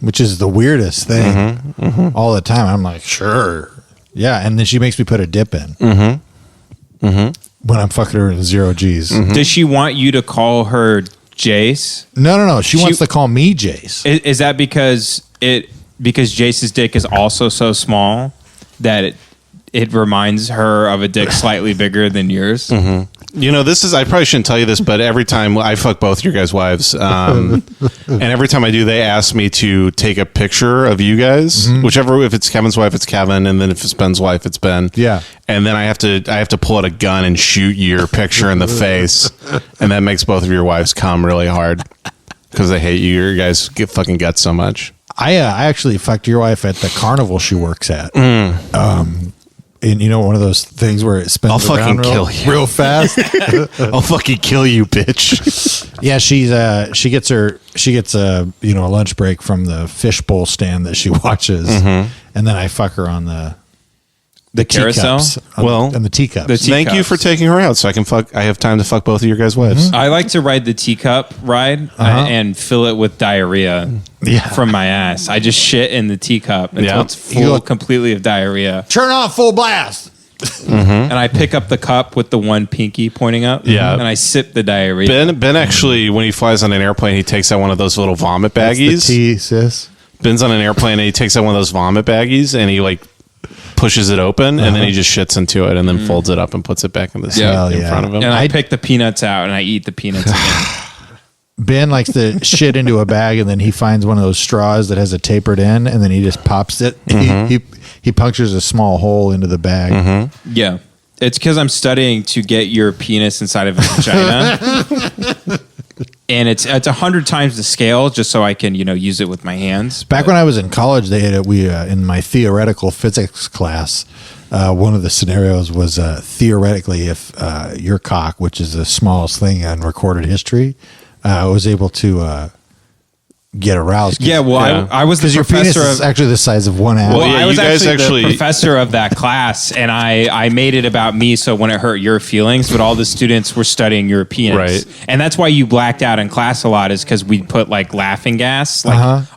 which is the weirdest thing all the time. I'm like, sure. Yeah. And then she makes me put a dip in when I'm fucking her in 0 G's. Does she want you to call her Jace? No. She wants to call me Jace. Is that because Jace's dick is also so small that it reminds her of a dick slightly bigger than yours? You know, I probably shouldn't tell you this, but every time I fuck both your guys' wives, and every time I do, they ask me to take a picture of you guys, whichever, if it's Kevin's wife, it's Kevin, and then if it's Ben's wife, it's Ben. Yeah. And then I have to pull out a gun and shoot your picture in the face, and that makes both of your wives come really hard because they hate you. Your guys get fucking guts so much. I actually fucked your wife at the carnival she works at. and one of those things where it spins I'll fucking around kill you real fast. I'll fucking kill you, bitch. Yeah, she gets a lunch break from the fishbowl stand that she watches, and then I fuck her on the carousel. And the teacups. Thank you for taking her out, so I can fuck. I have time to fuck both of your guys' wives. I like to ride the teacup ride and fill it with diarrhea from my ass. I just shit in the teacup until it's full completely of diarrhea. Turn on full blast. And I pick up the cup with the one pinky pointing up. Yeah. And I sip the diarrhea. Ben actually, when he flies on an airplane, he takes out one of those little vomit baggies. That's the tea, sis. Ben's on an airplane and he takes out one of those vomit baggies and he pushes it open and then he just shits into it and then folds it up and puts it back in the seat in front of him. And I pick the peanuts out and I eat the peanuts again. Ben likes to shit into a bag and then he finds one of those straws that has a tapered end and then he just pops it. He punctures a small hole into the bag. Yeah. It's because I'm studying to get your penis inside of a vagina. And it's 100 times the scale just so I can, use it with my hands. Back when I was in college, they had in my theoretical physics class, one of the scenarios was theoretically if your cock, which is the smallest thing in recorded history, was able to get aroused. Yeah, well, I was the because your penis professor is actually the size of one apple. Well, yeah, I was you guys actually the professor of that class, and I made it about me, so when it hurt your feelings, but all the students were studying your penis. Right. And that's why you blacked out in class a lot, is because we'd put laughing gas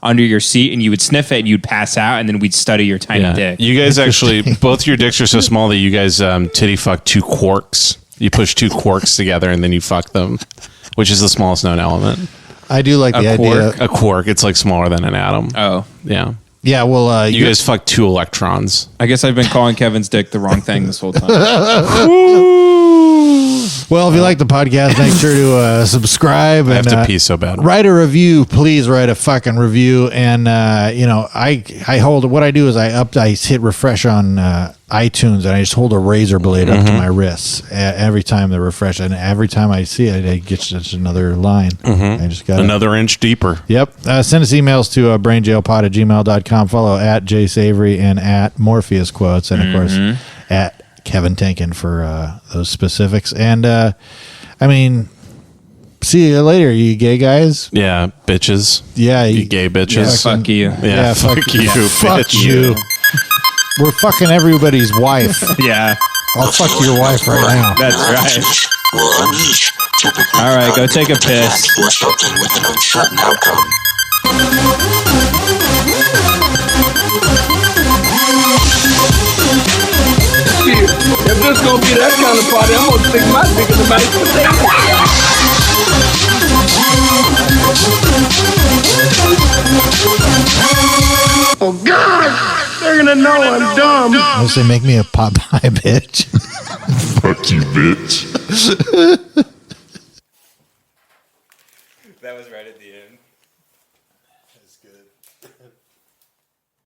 under your seat, and you would sniff it, and you'd pass out, and then we'd study your tiny dick. You guys actually, both your dicks are so small that you guys titty fuck two quarks. You push two quarks together, and then you fuck them, which is the smallest known element. I do like the idea. A quark, it's smaller than an atom. Oh. Yeah. Yeah, well, You guys fuck two electrons. I guess I've been calling Kevin's dick the wrong thing this whole time. well, if you like the podcast, make sure to subscribe. I and have to pee so bad. Write a review, please. Write a fucking review. And I hold what I do is I hit refresh on iTunes and I just hold a razor blade up to my wrists every time they refresh, and every time I see it, I get just another line. I just got another inch deeper. Yep. Send us emails to brainjailpod@gmail.com. Follow at Jay Savory and at Morpheus Quotes, and of course at Kevin Tenkin for those specifics. And see you later, you gay guys. Yeah, bitches. Yeah, you gay bitches. Yeah, fuck you. Yeah, fuck you, fuck bitch. you. We're fucking everybody's wife. Yeah. I'll fuck your wife right now. That's right. All right, go take a piss. If this gonna be that kind of party, I'm gonna stick my dick in the mashed potato. Oh God! They're gonna know I'm dumb. I say, make me a pot pie, bitch. Fuck you, bitch. That was right at the end.